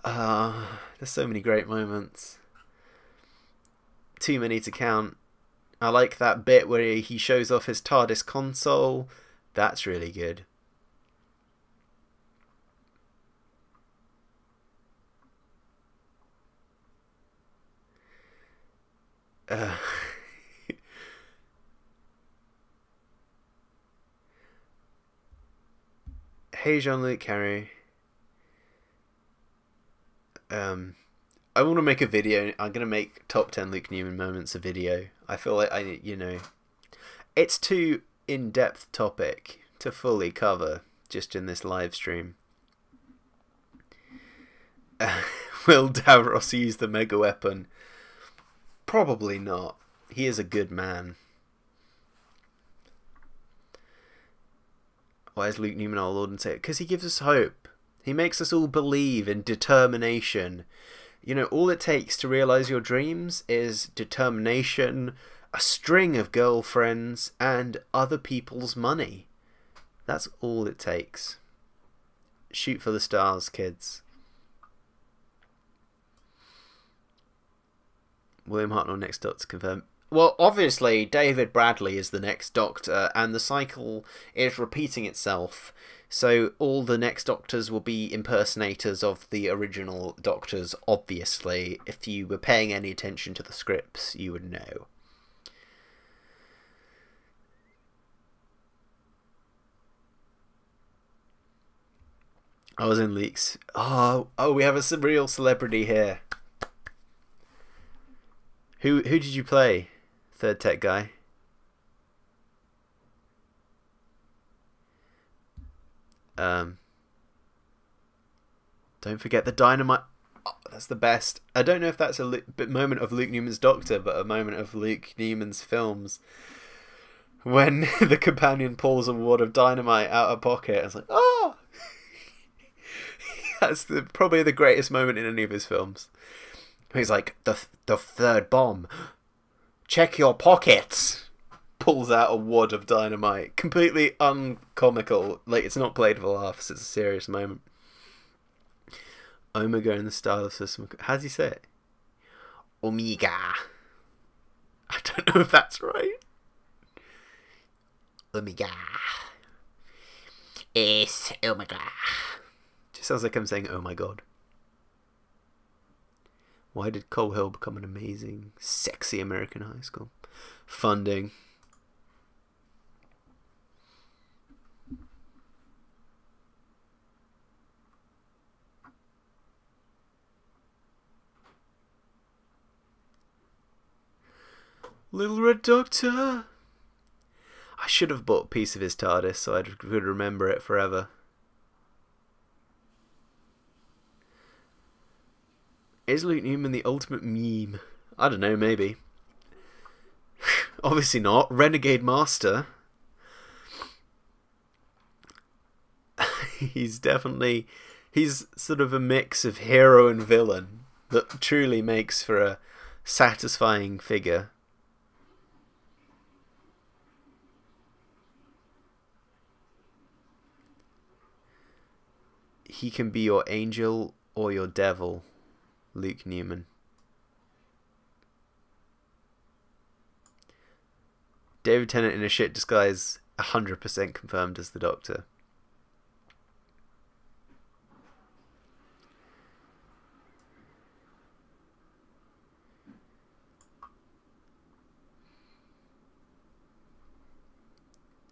There's so many great moments. Too many to count. I like that bit where he shows off his TARDIS console. That's really good. Hey, Jean-Luc Carey. I want to make a video. I'm going to make top 10 Luke Newman moments a video. I feel like it's too in-depth topic to fully cover just in this live stream. Will Davros use the mega weapon? Probably not. He is a good man. Why is Luke Newman our Lord and Savior? Because he gives us hope. He makes us all believe in determination. You know, all it takes to realise your dreams is determination, a string of girlfriends, and other people's money. That's all it takes. Shoot for the stars, kids. William Hartnell next Doctor confirmed. Well, obviously, David Bradley is the next Doctor, and the cycle is repeating itself. So all the next Doctors will be impersonators of the original Doctors, obviously. If you were paying any attention to the scripts, you would know. I was in leaks. Oh, we have a real celebrity here. Who did you play? Third tech guy. Don't forget the dynamite. Oh, that's the best. I don't know if that's a moment of Luke Newman's Doctor, but a moment of Luke Newman's films. When the companion pulls a wad of dynamite out of pocket, and it's like, oh! That's probably the greatest moment in any of his films. He's like, the third bomb. Check your pockets. Pulls out a wad of dynamite. Completely uncomical. Like, it's not played for laughs. It's a serious moment. Omega in the style of system. How does he say it? Omega. I don't know if that's right. Omega. It's Omega. Just sounds like I'm saying, oh my god. Why did Coal Hill become an amazing, sexy American high school? Funding. Little Red Doctor. I should have bought a piece of his TARDIS so I could remember it forever. Is Luke Newman the ultimate meme? I don't know, maybe. Obviously not. Renegade Master. He's sort of a mix of hero and villain that truly makes for a satisfying figure. He can be your angel or your devil, Luke Newman. David Tennant in a shit disguise, 100% confirmed as the Doctor.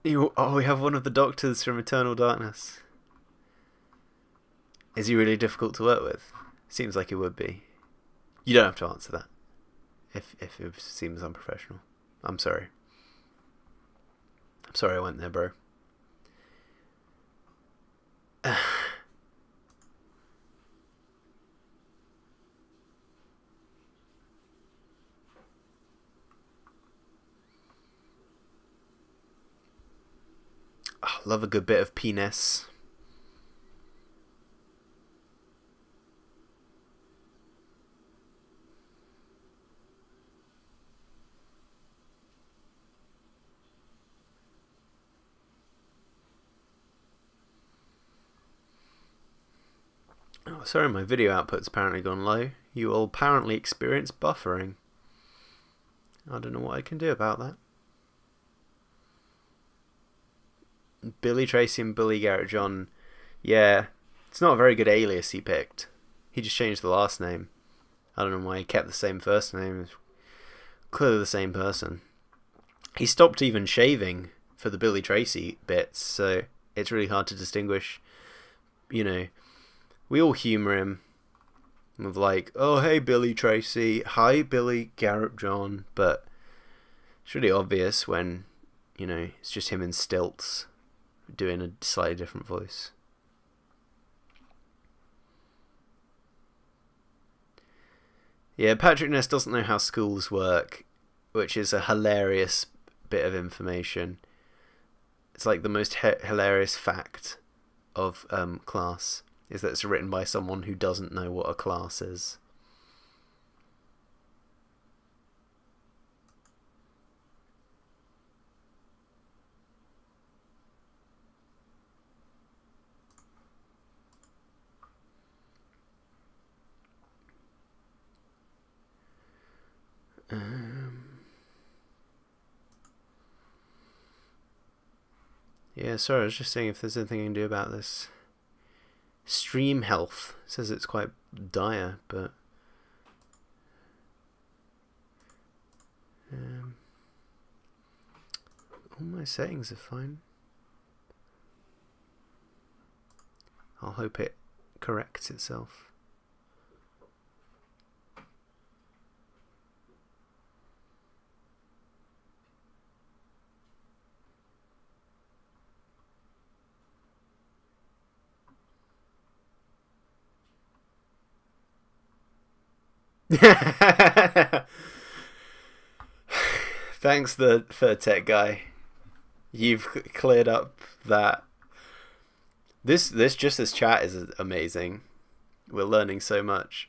Oh, we have one of the Doctors from Eternal Darkness. Is he really difficult to work with? Seems like he would be. You don't have to answer that. If it seems unprofessional. I'm sorry. I'm sorry I went there, bro. Oh, love a good bit of penis. Oh, sorry, my video output's apparently gone low. You will apparently experience buffering. I don't know what I can do about that. Billy Tracy and Billy Garrett John. Yeah, it's not a very good alias he picked. He just changed the last name. I don't know why he kept the same first name. It's clearly the same person. He stopped even shaving for the Billy Tracy bits, so it's really hard to distinguish. You know, we all humour him with like, oh hey Billy Tracy, hi Billy Garrett John, but it's really obvious when, you know, it's just him in stilts doing a slightly different voice. Yeah, Patrick Ness doesn't know how schools work, which is a hilarious bit of information. It's like the most hilarious fact of class is that it's written by someone who doesn't know what a class is. Yeah, sorry, I was just saying if there's anything I can do about this. Stream health says it's quite dire, but all my settings are fine. I'll hope it corrects itself. Thanks, the third tech guy. You've cleared up that. This chat is amazing. We're learning so much.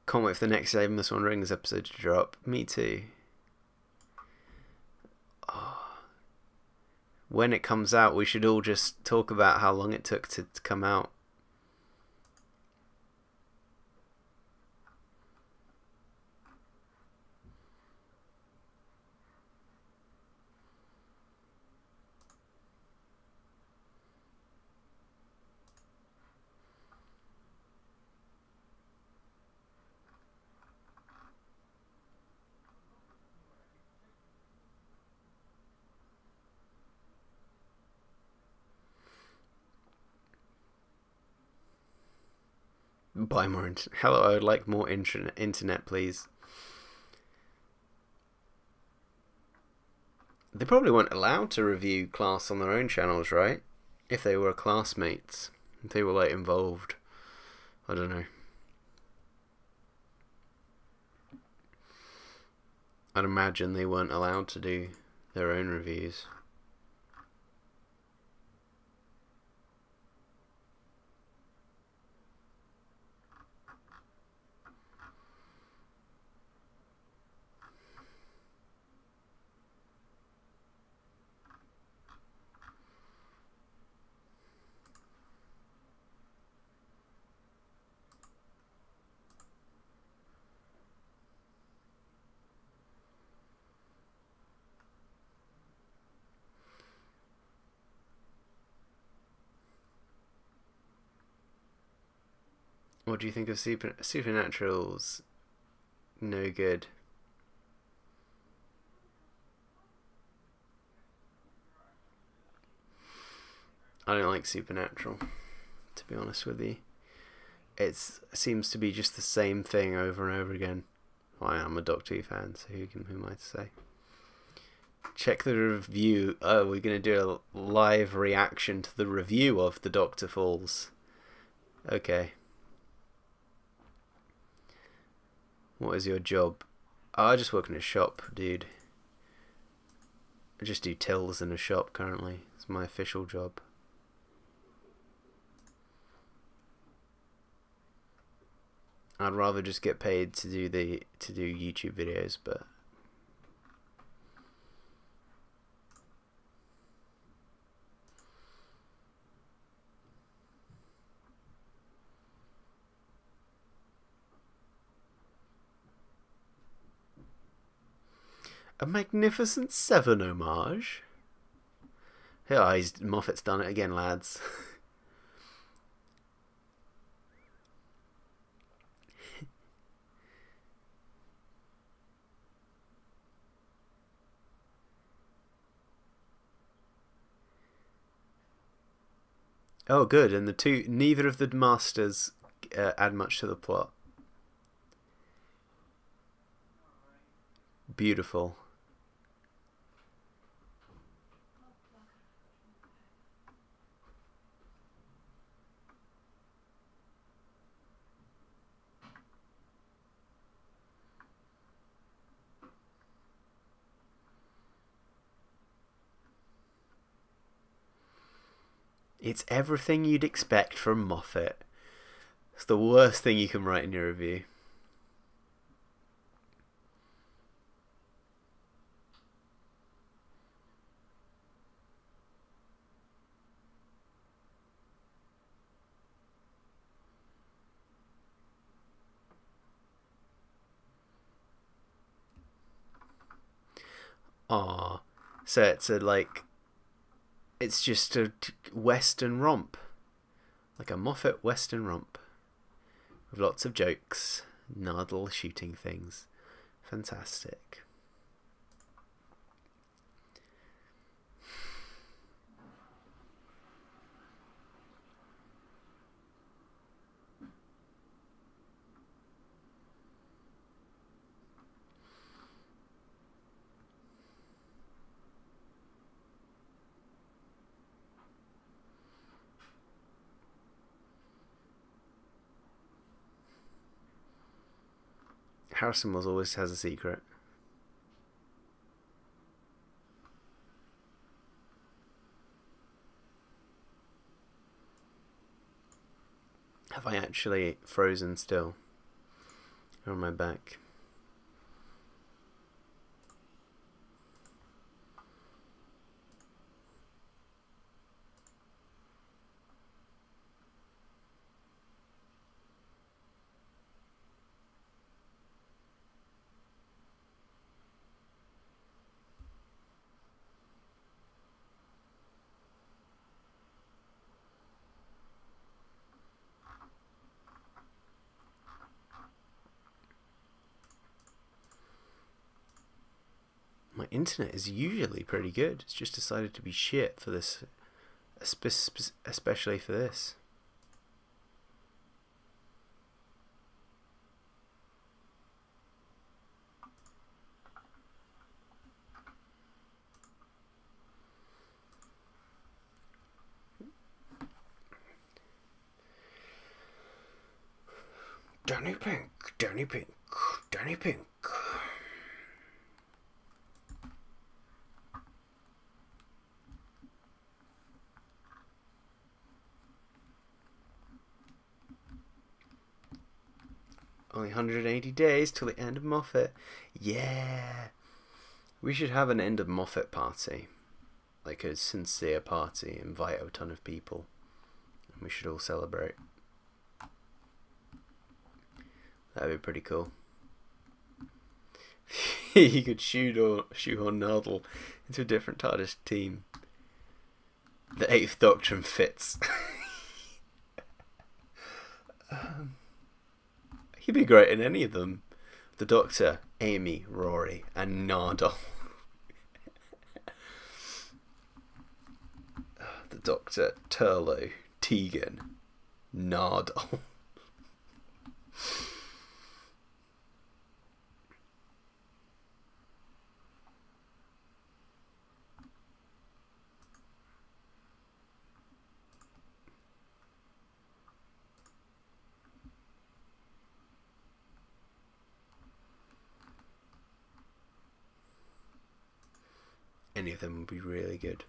Can't wait for the next Famous One Rings episode to drop. Me too. Oh. When it comes out, we should all just talk about how long it took to come out. Buy more internet. Hello, I would like more internet, please. They probably weren't allowed to review class on their own channels, right? If they were classmates. If they were, like, involved. I don't know. I'd imagine they weren't allowed to do their own reviews. What do you think of Supernatural's? No good. I don't like Supernatural, to be honest with you. It seems to be just the same thing over and over again. Well, I am a Doctor Who fan, so who am I to say? Check the review. Oh, we're going to do a live reaction to the review of The Doctor Falls. Okay. What is your job? Oh, I just work in a shop, dude. I just do tills in a shop currently. It's my official job. I'd rather just get paid to do YouTube videos, but a Magnificent Seven homage. Yeah, Moffat's done it again, lads. Oh, good. And neither of the masters add much to the plot. Beautiful. It's everything you'd expect from Moffat. It's the worst thing you can write in your review. Ah, so it's it's just a Western romp, like a Moffat Western romp, with lots of jokes, Nardole shooting things. Fantastic. Harrison Wells always has a secret. Have I actually frozen still? Or am I back? My internet is usually pretty good. It's just decided to be shit for this, especially for this. Danny Pink, Danny Pink, Danny Pink. Only 180 days till the end of Moffat. Yeah. We should have an end of Moffat party. Like a sincere party. Invite a ton of people. And we should all celebrate. That'd be pretty cool. You could shoehorn Nardole into a different TARDIS team. The 8th Doctrine fits. He'd be great in any of them. The Doctor, Amy, Rory, and Nardole. The Doctor, Turlo, Tegan, Nardole. Any of them would be really good.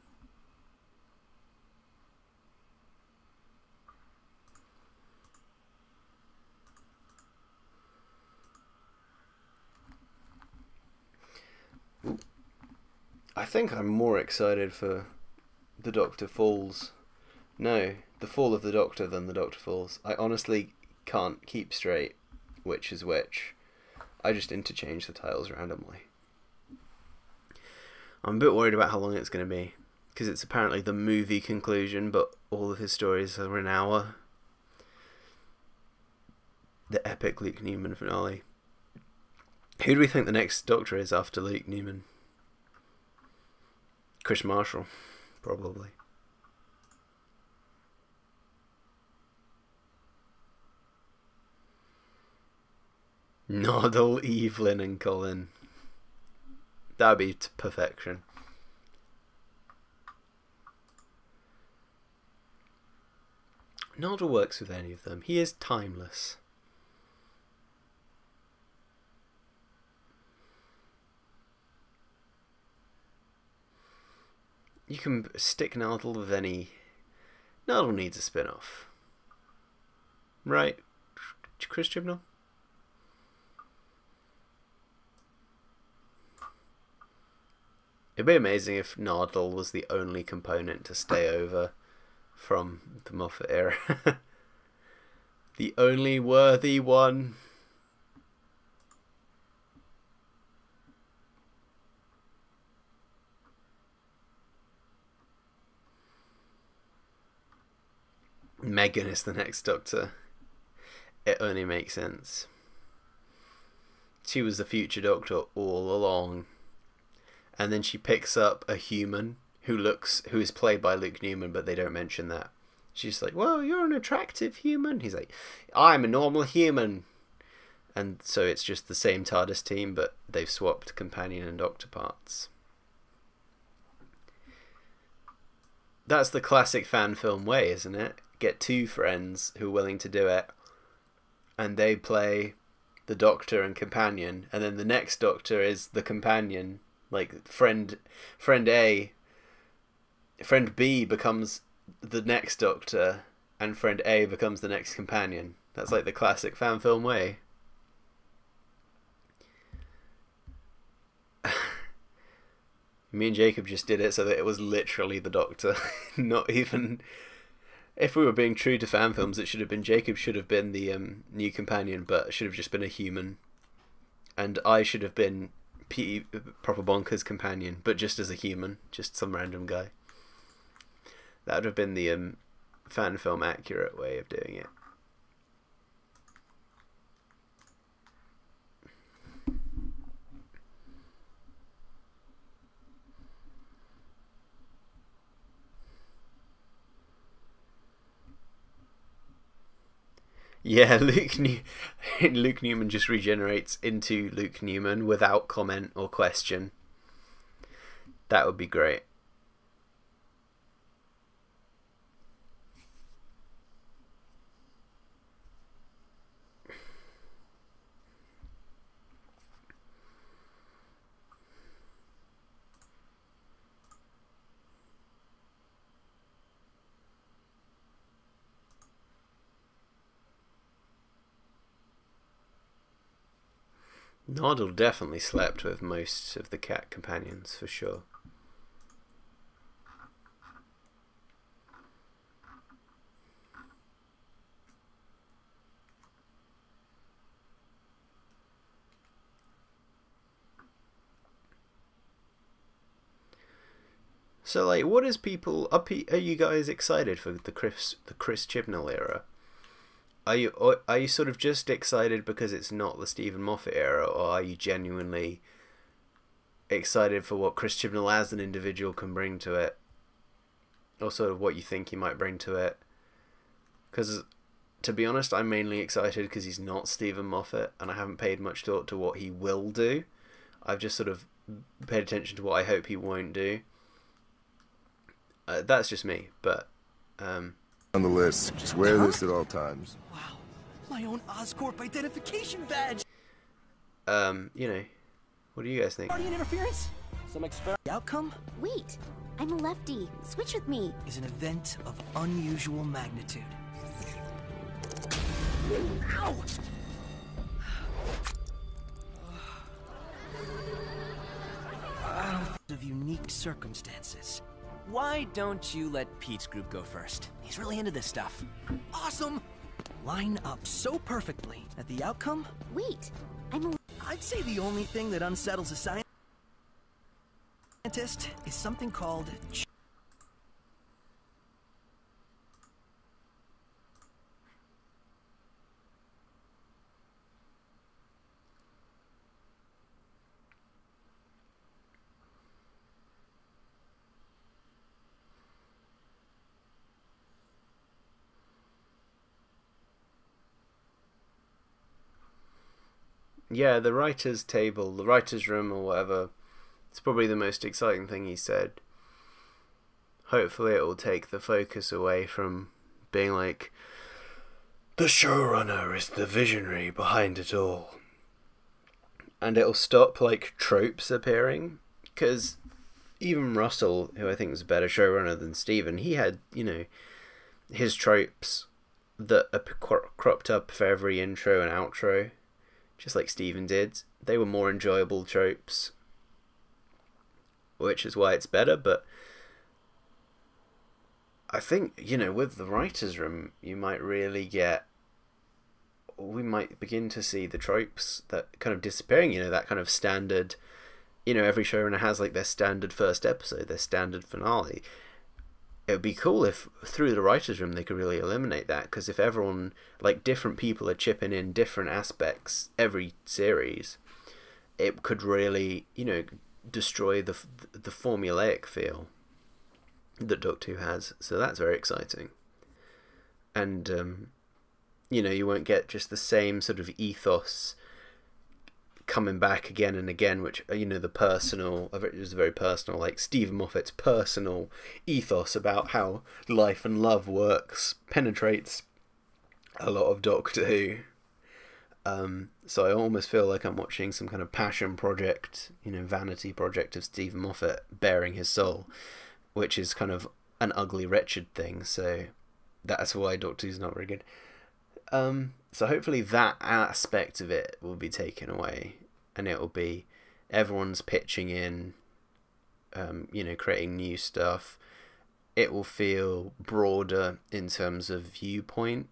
Ooh. I think I'm more excited for the Doctor Falls. No, the Fall of the Doctor than the Doctor Falls. I honestly can't keep straight which is which. I just interchange the titles randomly. I'm a bit worried about how long it's going to be, because it's apparently the movie conclusion, but all of his stories are an hour. The epic Luke Newman finale. Who do we think the next Doctor is after Luke Newman? Chris Marshall, probably. Nardole, Evelyn, and Colin. That would be to perfection. Nardole works with any of them. He is timeless. You can stick Nardole with any... Nardole needs a spin-off. Right, Chris Chibnall? It'd be amazing if Nardole was the only component to stay over from the Moffat era. The only worthy one. Megan is the next Doctor. It only makes sense. She was the future Doctor all along. And then she picks up a human who is played by Luke Newman, but they don't mention that. She's like, well, you're an attractive human. He's like, I'm a normal human. And so it's just the same TARDIS team, but they've swapped companion and Doctor parts. That's the classic fan film way, isn't it? Get two friends who are willing to do it, and they play the Doctor and companion, and then the next Doctor is the companion. Like friend B becomes the next Doctor, and friend A becomes the next companion. That's like the classic fan film way. Me and Jacob just did it so that it was literally the Doctor. Not even... If we were being true to fan films, it should have been Jacob should have been the new companion, but should have just been a human. And I should have been Proper Bonker's companion, but just as a human. Just some random guy. That would have been the fan film accurate way of doing it. Yeah, Luke Newman just regenerates into Luke Newman without comment or question. That would be great. Nardole definitely slept with most of the cat companions, for sure. So, like, what is people... Are you guys excited for the Chris Chibnall era? Are you sort of just excited because it's not the Stephen Moffat era, or are you genuinely excited for what Chris Chibnall as an individual can bring to it, or sort of what you think he might bring to it? Because, to be honest, I'm mainly excited because he's not Stephen Moffat, and I haven't paid much thought to what he will do. I've just sort of paid attention to what I hope he won't do. That's just me, but... On the list. Just wear this at all times. Wow. My own Oscorp identification badge. You know, what do you guys think? Guardian interference? Some experiment. The outcome? Wait, I'm a lefty. Switch with me. Is an event of unusual magnitude. Ow! Of unique circumstances. Why don't you let Pete's group go first? He's really into this stuff. Awesome! Line up so perfectly that the outcome? Wait, I'd say the only thing that unsettles a scientist is something called... Yeah, the writer's table, the writer's room or whatever, it's probably the most exciting thing he said. Hopefully it will take the focus away from being like, the showrunner is the visionary behind it all. And it'll stop, like, tropes appearing. Because even Russell, who I think was a better showrunner than Steven, he had, you know, his tropes that are cropped up for every intro and outro. Just like Steven did. They were more enjoyable tropes, which is why it's better, but I think, you know, with the writer's room, you might really we might begin to see the tropes that kind of disappearing, you know, that kind of standard, you know, every showrunner has like their standard first episode, their standard finale. it would be cool if through the writers' room they could really eliminate that, because if everyone, like, different people are chipping in different aspects every series, it could really, you know, destroy the formulaic feel that Doctor Who has. So that's very exciting. And you know, you won't get just the same sort of ethos coming back again and again, which, you know, the personal, it was very personal, like Stephen Moffat's personal ethos about how life and love works penetrates a lot of Doctor Who. So I almost feel like I'm watching some kind of passion project, you know, vanity project of Stephen Moffat bearing his soul, which is kind of an ugly, wretched thing. So that's why Doctor Who's not very good. So hopefully that aspect of it will be taken away, and it will be everyone's pitching in, you know, creating new stuff. It will feel broader in terms of viewpoint,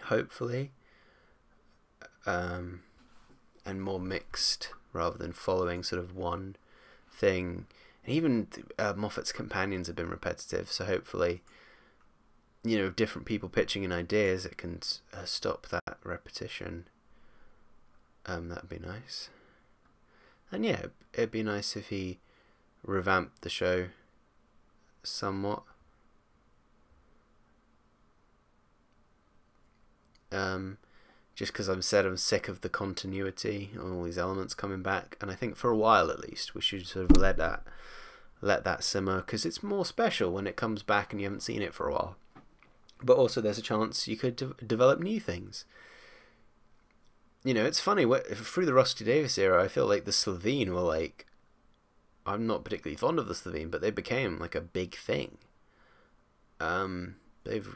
hopefully, and more mixed rather than following sort of one thing. And even Moffat's companions have been repetitive, so hopefully, you know, different people pitching in ideas, it can stop that repetition. That'd be nice. And yeah, it'd be nice if he revamped the show somewhat. Just because I'm sick of the continuity, all these elements coming back, and I think for a while at least we should sort of let that simmer, because it's more special when it comes back and you haven't seen it for a while. But also there's a chance you could develop new things. You know, it's funny, through the Rusty Davies era, I feel like the Slovene were like, I'm not particularly fond of the Slovene, but they became like a big thing. They've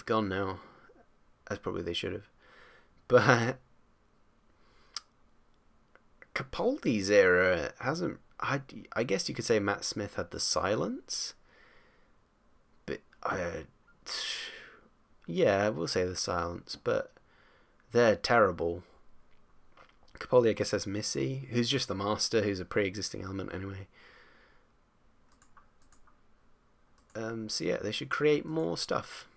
gone now, as probably they should have. But Capaldi's era hasn't, I guess you could say Matt Smith had the silence. Yeah, we'll say the silence, but they're terrible. Capaldi, I guess, has Missy, who's just the master, who's a pre-existing element anyway. So yeah, they should create more stuff.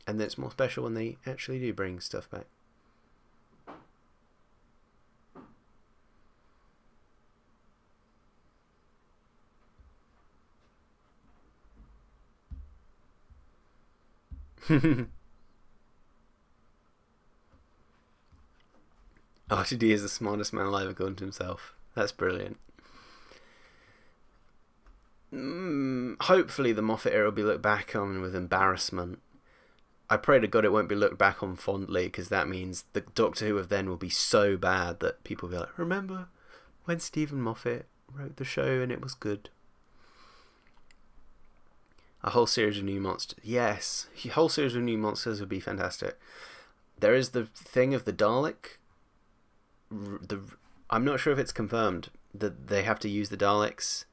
And then it's more special when they actually do bring stuff back. RTD is the smartest man alive according to himself. That's brilliant. Hopefully the Moffat era will be looked back on with embarrassment. I pray to God it won't be looked back on fondly, because that means the Doctor Who of then will be so bad that people will be like, remember when Stephen Moffat wrote the show and it was good? A whole series of new monsters. Yes, a whole series of new monsters would be fantastic. There is the thing of the Dalek. I'm not sure if it's confirmed that they have to use the Daleks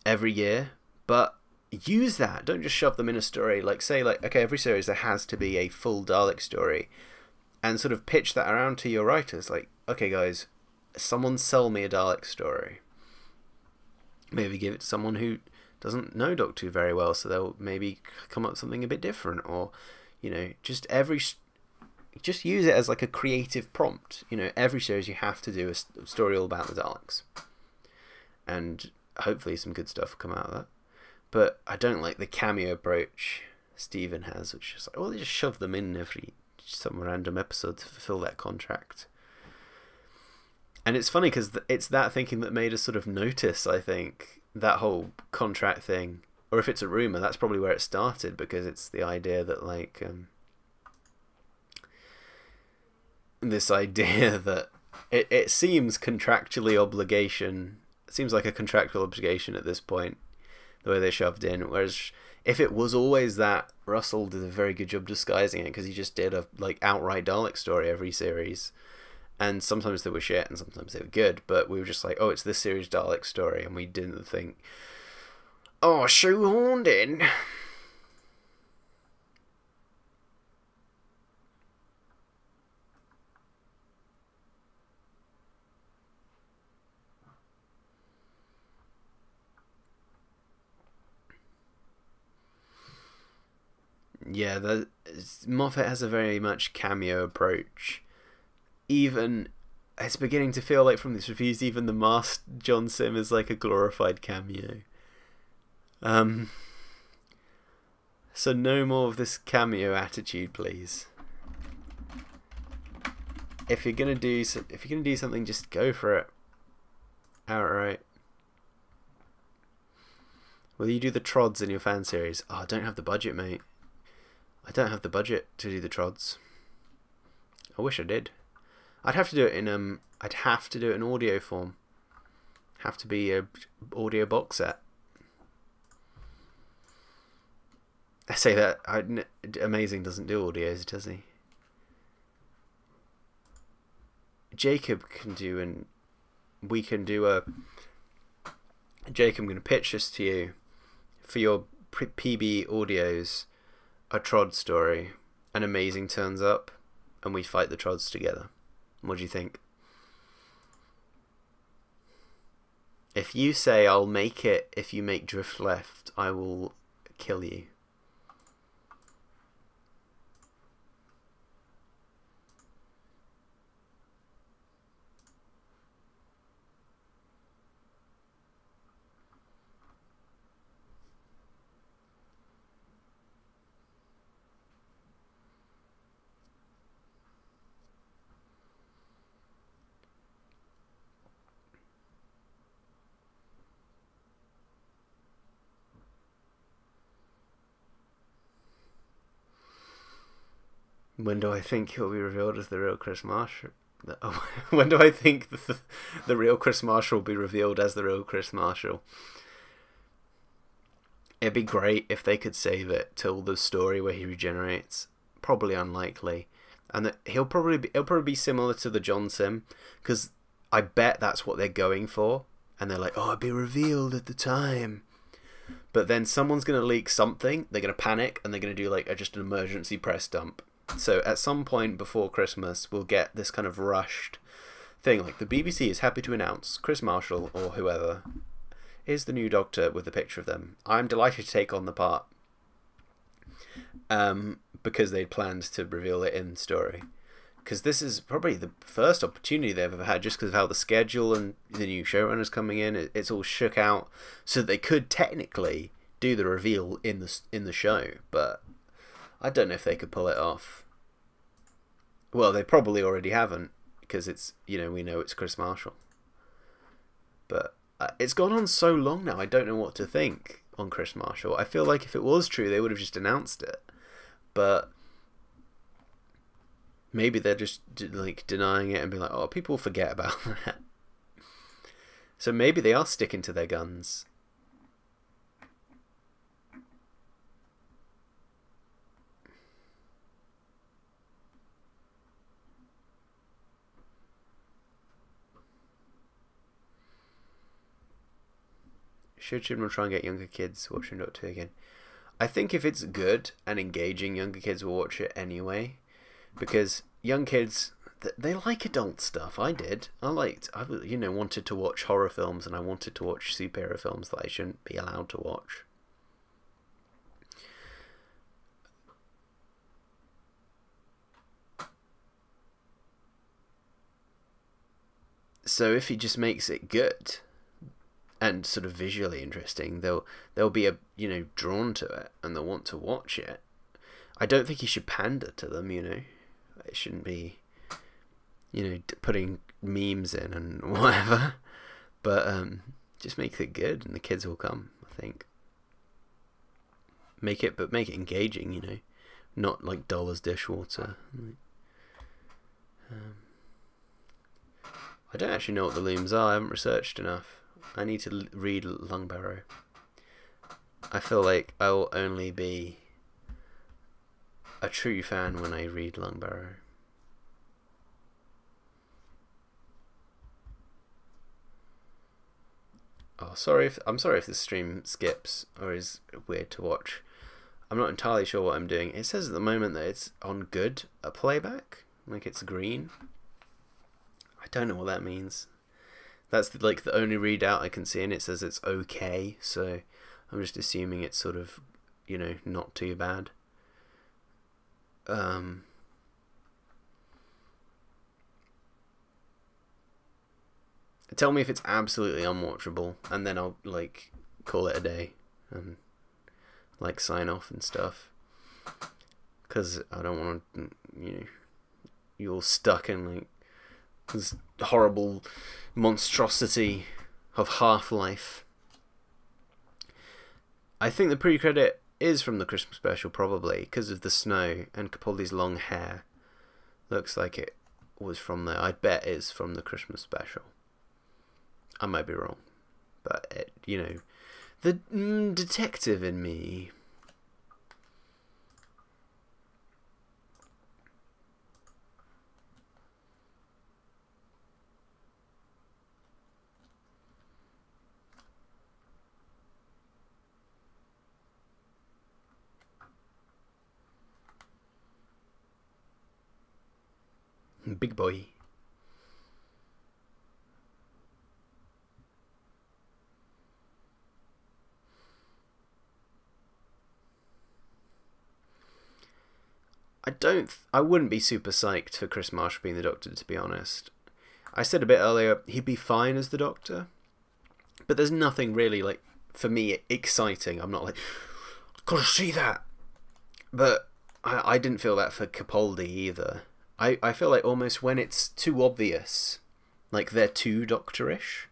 every year, but use that. Don't just shove them in a story. Like, say, like, okay, every series there has to be a full Dalek story, and sort of pitch that around to your writers. Like, okay, guys, someone sell me a Dalek story. Maybe give it to someone who doesn't know Doctor Who very well, so they'll maybe come up with something a bit different, or, you know, just use it as like a creative prompt. You know, every series you have to do a story all about the Daleks, and hopefully some good stuff will come out of that. But I don't like the cameo approach Stephen has, which is like, well, they just shove them in every some random episode to fulfill that contract. And it's funny because it's that thinking that made us sort of notice, I think, that whole contract thing. Or if it's a rumour, that's probably where it started, because it's the idea that, like, this idea that it seems contractually obligation, it seems like a contractual obligation at this point, the way they shoved in. Whereas if it was always that, Russell did a very good job disguising it, because he just did a, like, outright Dalek story every series. And sometimes they were shit and sometimes they were good, but we were just like, oh, it's this series Dalek story, and we didn't think, oh, shoehorned in. Yeah, Moffat has a very much cameo approach. Even it's beginning to feel like from these reviews, even the masked John Sim is like a glorified cameo. So no more of this cameo attitude, please. If you're gonna do something, just go for it outright. Will you do the Trods in your fan series? Oh, I don't have the budget, mate. I don't have the budget to do the Trods. I wish I did. I'd have to do it in I'd have to do it in audio form. Have to be a audio box set. I say that Amazing doesn't do audios, does he? Jacob can do, and we can do a. Jacob, I'm going to pitch this to you for your PB audios. A Trod story, an Amazing turns up, and we fight the Trods together. What do you think? If you say I'll make it, if you make Drift Left, I will kill you. When do I think he'll be revealed as the real Chris Marshall? When do I think the real Chris Marshall will be revealed as the real Chris Marshall? It'd be great if they could save it till the story where he regenerates. Probably unlikely, and it'll probably be similar to the John Sim, because I bet that's what they're going for, and they're like, oh, it'd be revealed at the time. But then someone's gonna leak something. They're gonna panic, and they're gonna do like just an emergency press dump. So at some point before Christmas, we'll get this kind of rushed thing, like the BBC is happy to announce Chris Marshall or whoever is the new Doctor with a picture of them. I'm delighted to take on the part, because they'd planned to reveal it in the story. Because this is probably the first opportunity they've ever had, just because of how the schedule and the new showrunners coming in, it's all shook out, so that they could technically do the reveal in the show, but I don't know if they could pull it off. Well, they probably already haven't, because it's, we know it's Chris Marshall. But it's gone on so long now, I don't know what to think on Chris Marshall. I feel like if it was true, they would have just announced it. But maybe they're just like denying it and be like, oh, people forget about that. So maybe they are sticking to their guns. Should children try and get younger kids watching Doctor Who again? I think if it's good and engaging, younger kids will watch it anyway. Because young kids, they like adult stuff. I did. I wanted to watch horror films, and I wanted to watch superhero films that I shouldn't be allowed to watch. So if he just makes it good and sort of visually interesting, they'll be drawn to it, and they'll want to watch it. I don't think you should pander to them. It shouldn't be putting memes in and whatever, but just make it good and the kids will come. I think make it engaging, not like Dollars Dishwater. I don't actually know what the looms are. I haven't researched enough. I need to read Lungbarrow. I feel like I will only be a true fan when I read Lungbarrow. Oh, I'm sorry if the stream skips or is weird to watch. I'm not entirely sure what I'm doing. It says at the moment that it's on good playback, like it's green. I don't know what that means. That's the only readout I can see, and it says it's okay, so I'm just assuming it's sort of, not too bad. Tell me if it's absolutely unwatchable, and then I'll like call it a day and like sign off and stuff. Because I don't want to, you know, you're stuck in like this horrible monstrosity of Half-Life. I think the pre-credit is from the Christmas special, probably because of the snow and Capaldi's long hair. Looks like it was from there. I bet it's from the Christmas special. I might be wrong, but it, you know, the detective in me. Big boy. I wouldn't be super psyched for Chris Marshall being the Doctor, to be honest. I said a bit earlier, he'd be fine as the Doctor, but there's nothing really, like, for me, exciting. I'm not like, gotta see that. But I didn't feel that for Capaldi either. I feel like almost when it's too obvious, like they're too Doctorish,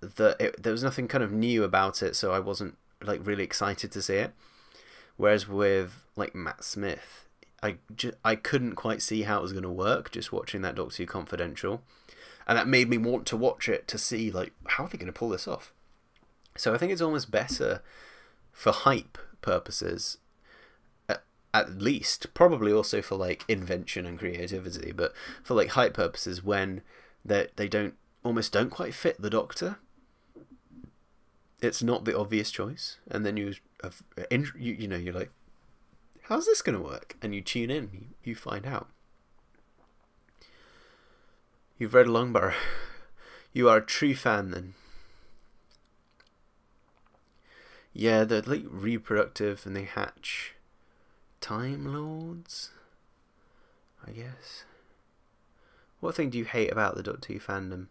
there was nothing kind of new about it, so I wasn't like really excited to see it. Whereas with like Matt Smith, I couldn't quite see how it was going to work just watching that Doctor Who Confidential, and that made me want to watch it to see like how are they going to pull this off. So I think it's almost better for hype purposes, at least, probably also for like invention and creativity, but for like hype purposes when they almost don't quite fit the Doctor. It's not the obvious choice, and then you know you're like, how's this gonna work? And you tune in, you find out. You've read Longbarrow. You are a true fan then. Yeah, they're like reproductive and they hatch Time Lords, I guess. What thing do you hate about the Doctor Who fandom?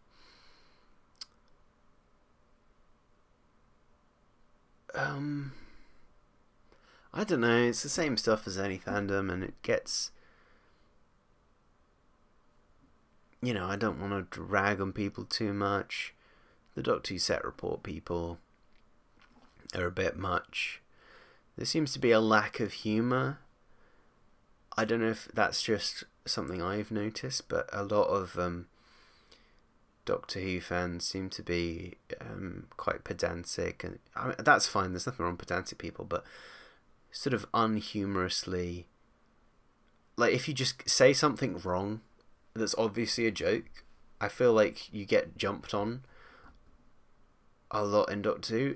I don't know, it's the same stuff as any fandom, and it gets, you know, I don't want to drag on people too much. The Doctor Who set report people are a bit much. There seems to be a lack of humour. I don't know if that's just something I've noticed, but a lot of Doctor Who fans seem to be quite pedantic, and I mean, that's fine. There's nothing wrong with pedantic people, but sort of unhumorously, like if you just say something wrong that's obviously a joke, I feel like you get jumped on a lot in Doctor Who.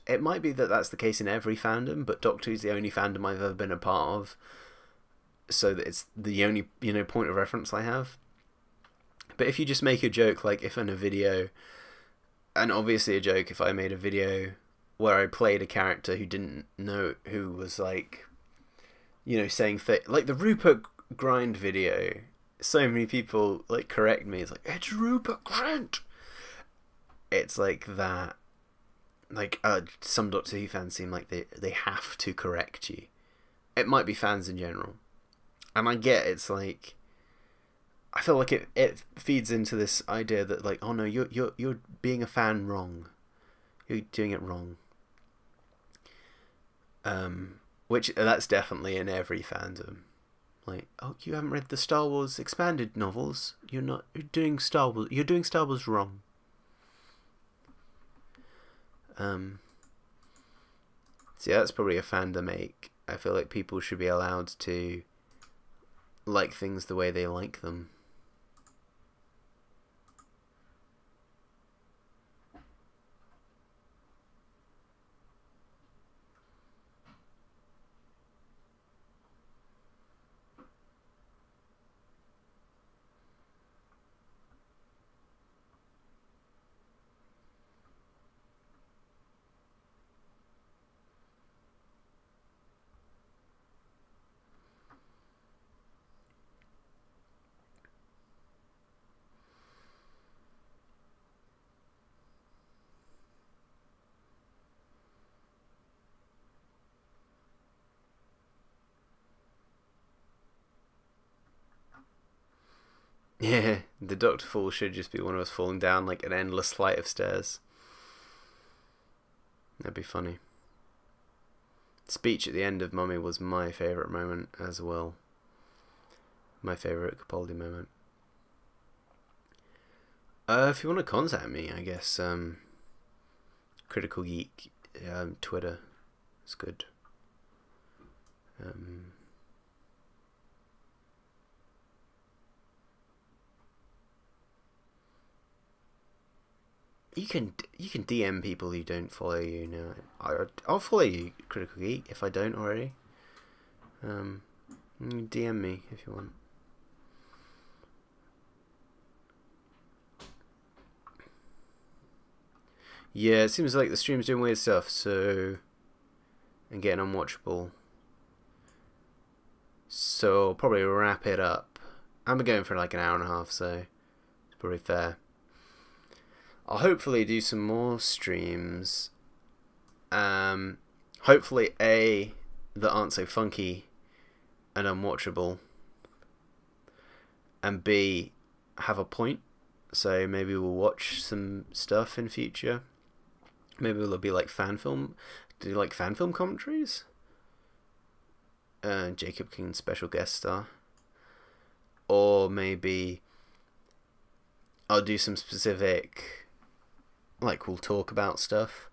It might be that that's the case in every fandom, but Doctor Who's the only fandom I've ever been a part of, so that it's the only, you know, point of reference I have. But if you just make a joke, like if in a video, and obviously a joke if I made a video where I played a character who didn't know, who was like, you know, saying like the Rupert Grint video, so many people like correct me, it's like, it's Rupert Grint. It's like that, like some Doctor Who fans seem like they have to correct you. It might be fans in general, and I get it's like, I feel like it feeds into this idea that like, oh no, you're being a fan wrong, you're doing it wrong. Which that's definitely in every fandom. Like, oh, you haven't read the Star Wars expanded novels. You're doing Star Wars wrong. So yeah, that's probably a fandom ache. I feel like people should be allowed to like things the way they like them. Yeah, the Doctor fall should just be one of us falling down like an endless flight of stairs. That'd be funny. Speech at the end of Mummy was my favourite moment as well. My favourite Capaldi moment. If you want to contact me, I guess Critical Geek Twitter is good. You can DM people who don't follow you now. I'll follow you, Critical Geek, if I don't already. You can DM me if you want. Yeah, it seems like the stream's doing weird stuff, so... and getting unwatchable. So I'll probably wrap it up. I'm going for like an hour and a half, so it's probably fair. I'll hopefully do some more streams. Hopefully that aren't so funky and unwatchable, and B, have a point. So maybe we'll watch some stuff in future. Maybe it'll be like fan film. Do you like fan film commentaries? Jacob King special guest star. Or maybe I'll do some specific, like, we'll talk about stuff.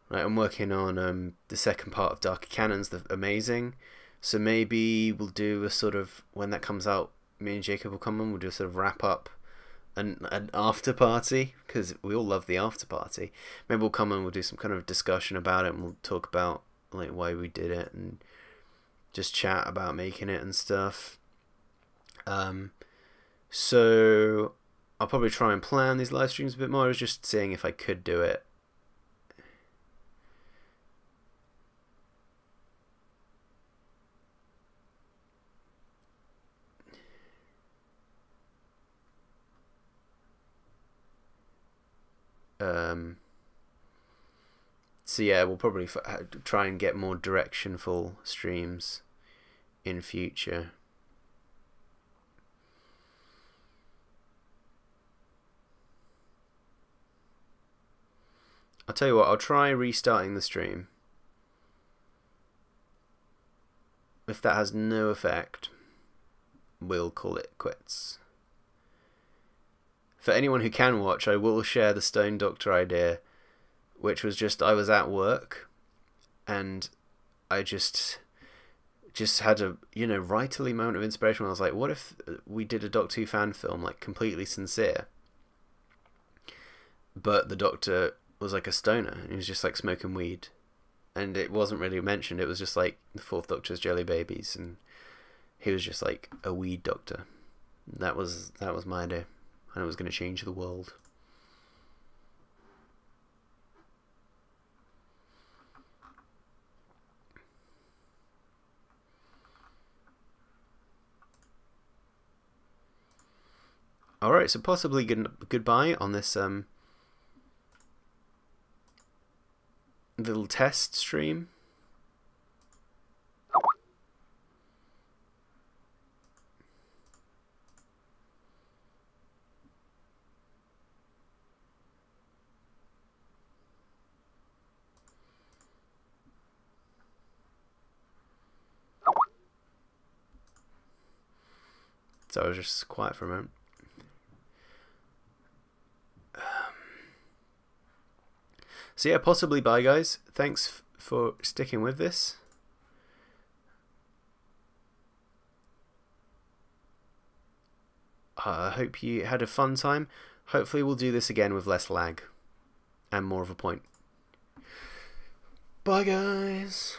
Right, I'm working on the second part of Darker Canons, the Amazing. So maybe we'll do a sort of, when that comes out, me and Jacob will come on, we'll do a sort of wrap up. An after party, because we all love the after party. Maybe we'll come and we'll do some kind of discussion about it, and we'll talk about like why we did it and just chat about making it and stuff. So I'll probably try and plan these live streams a bit more. I was just seeing if I could do it. So yeah, we'll probably try and get more directionful streams in future. I'll tell you what, I'll try restarting the stream. If that has no effect, we'll call it quits. For anyone who can watch, I will share the Stone Doctor idea, which was just, I was at work and I just had a, rightly moment of inspiration when I was like, what if we did a Doctor Who fan film, like completely sincere, but the Doctor was like a stoner, he was just like smoking weed, and it wasn't really mentioned, it was just like the Fourth Doctor's jelly babies, and he was just like a weed doctor. That was my idea, and it was going to change the world. Alright, so possibly goodbye on this little test stream. So I was just quiet for a moment. So yeah, possibly bye guys. Thanks for sticking with this. I hope you had a fun time. Hopefully we'll do this again with less lag and more of a point. Bye guys.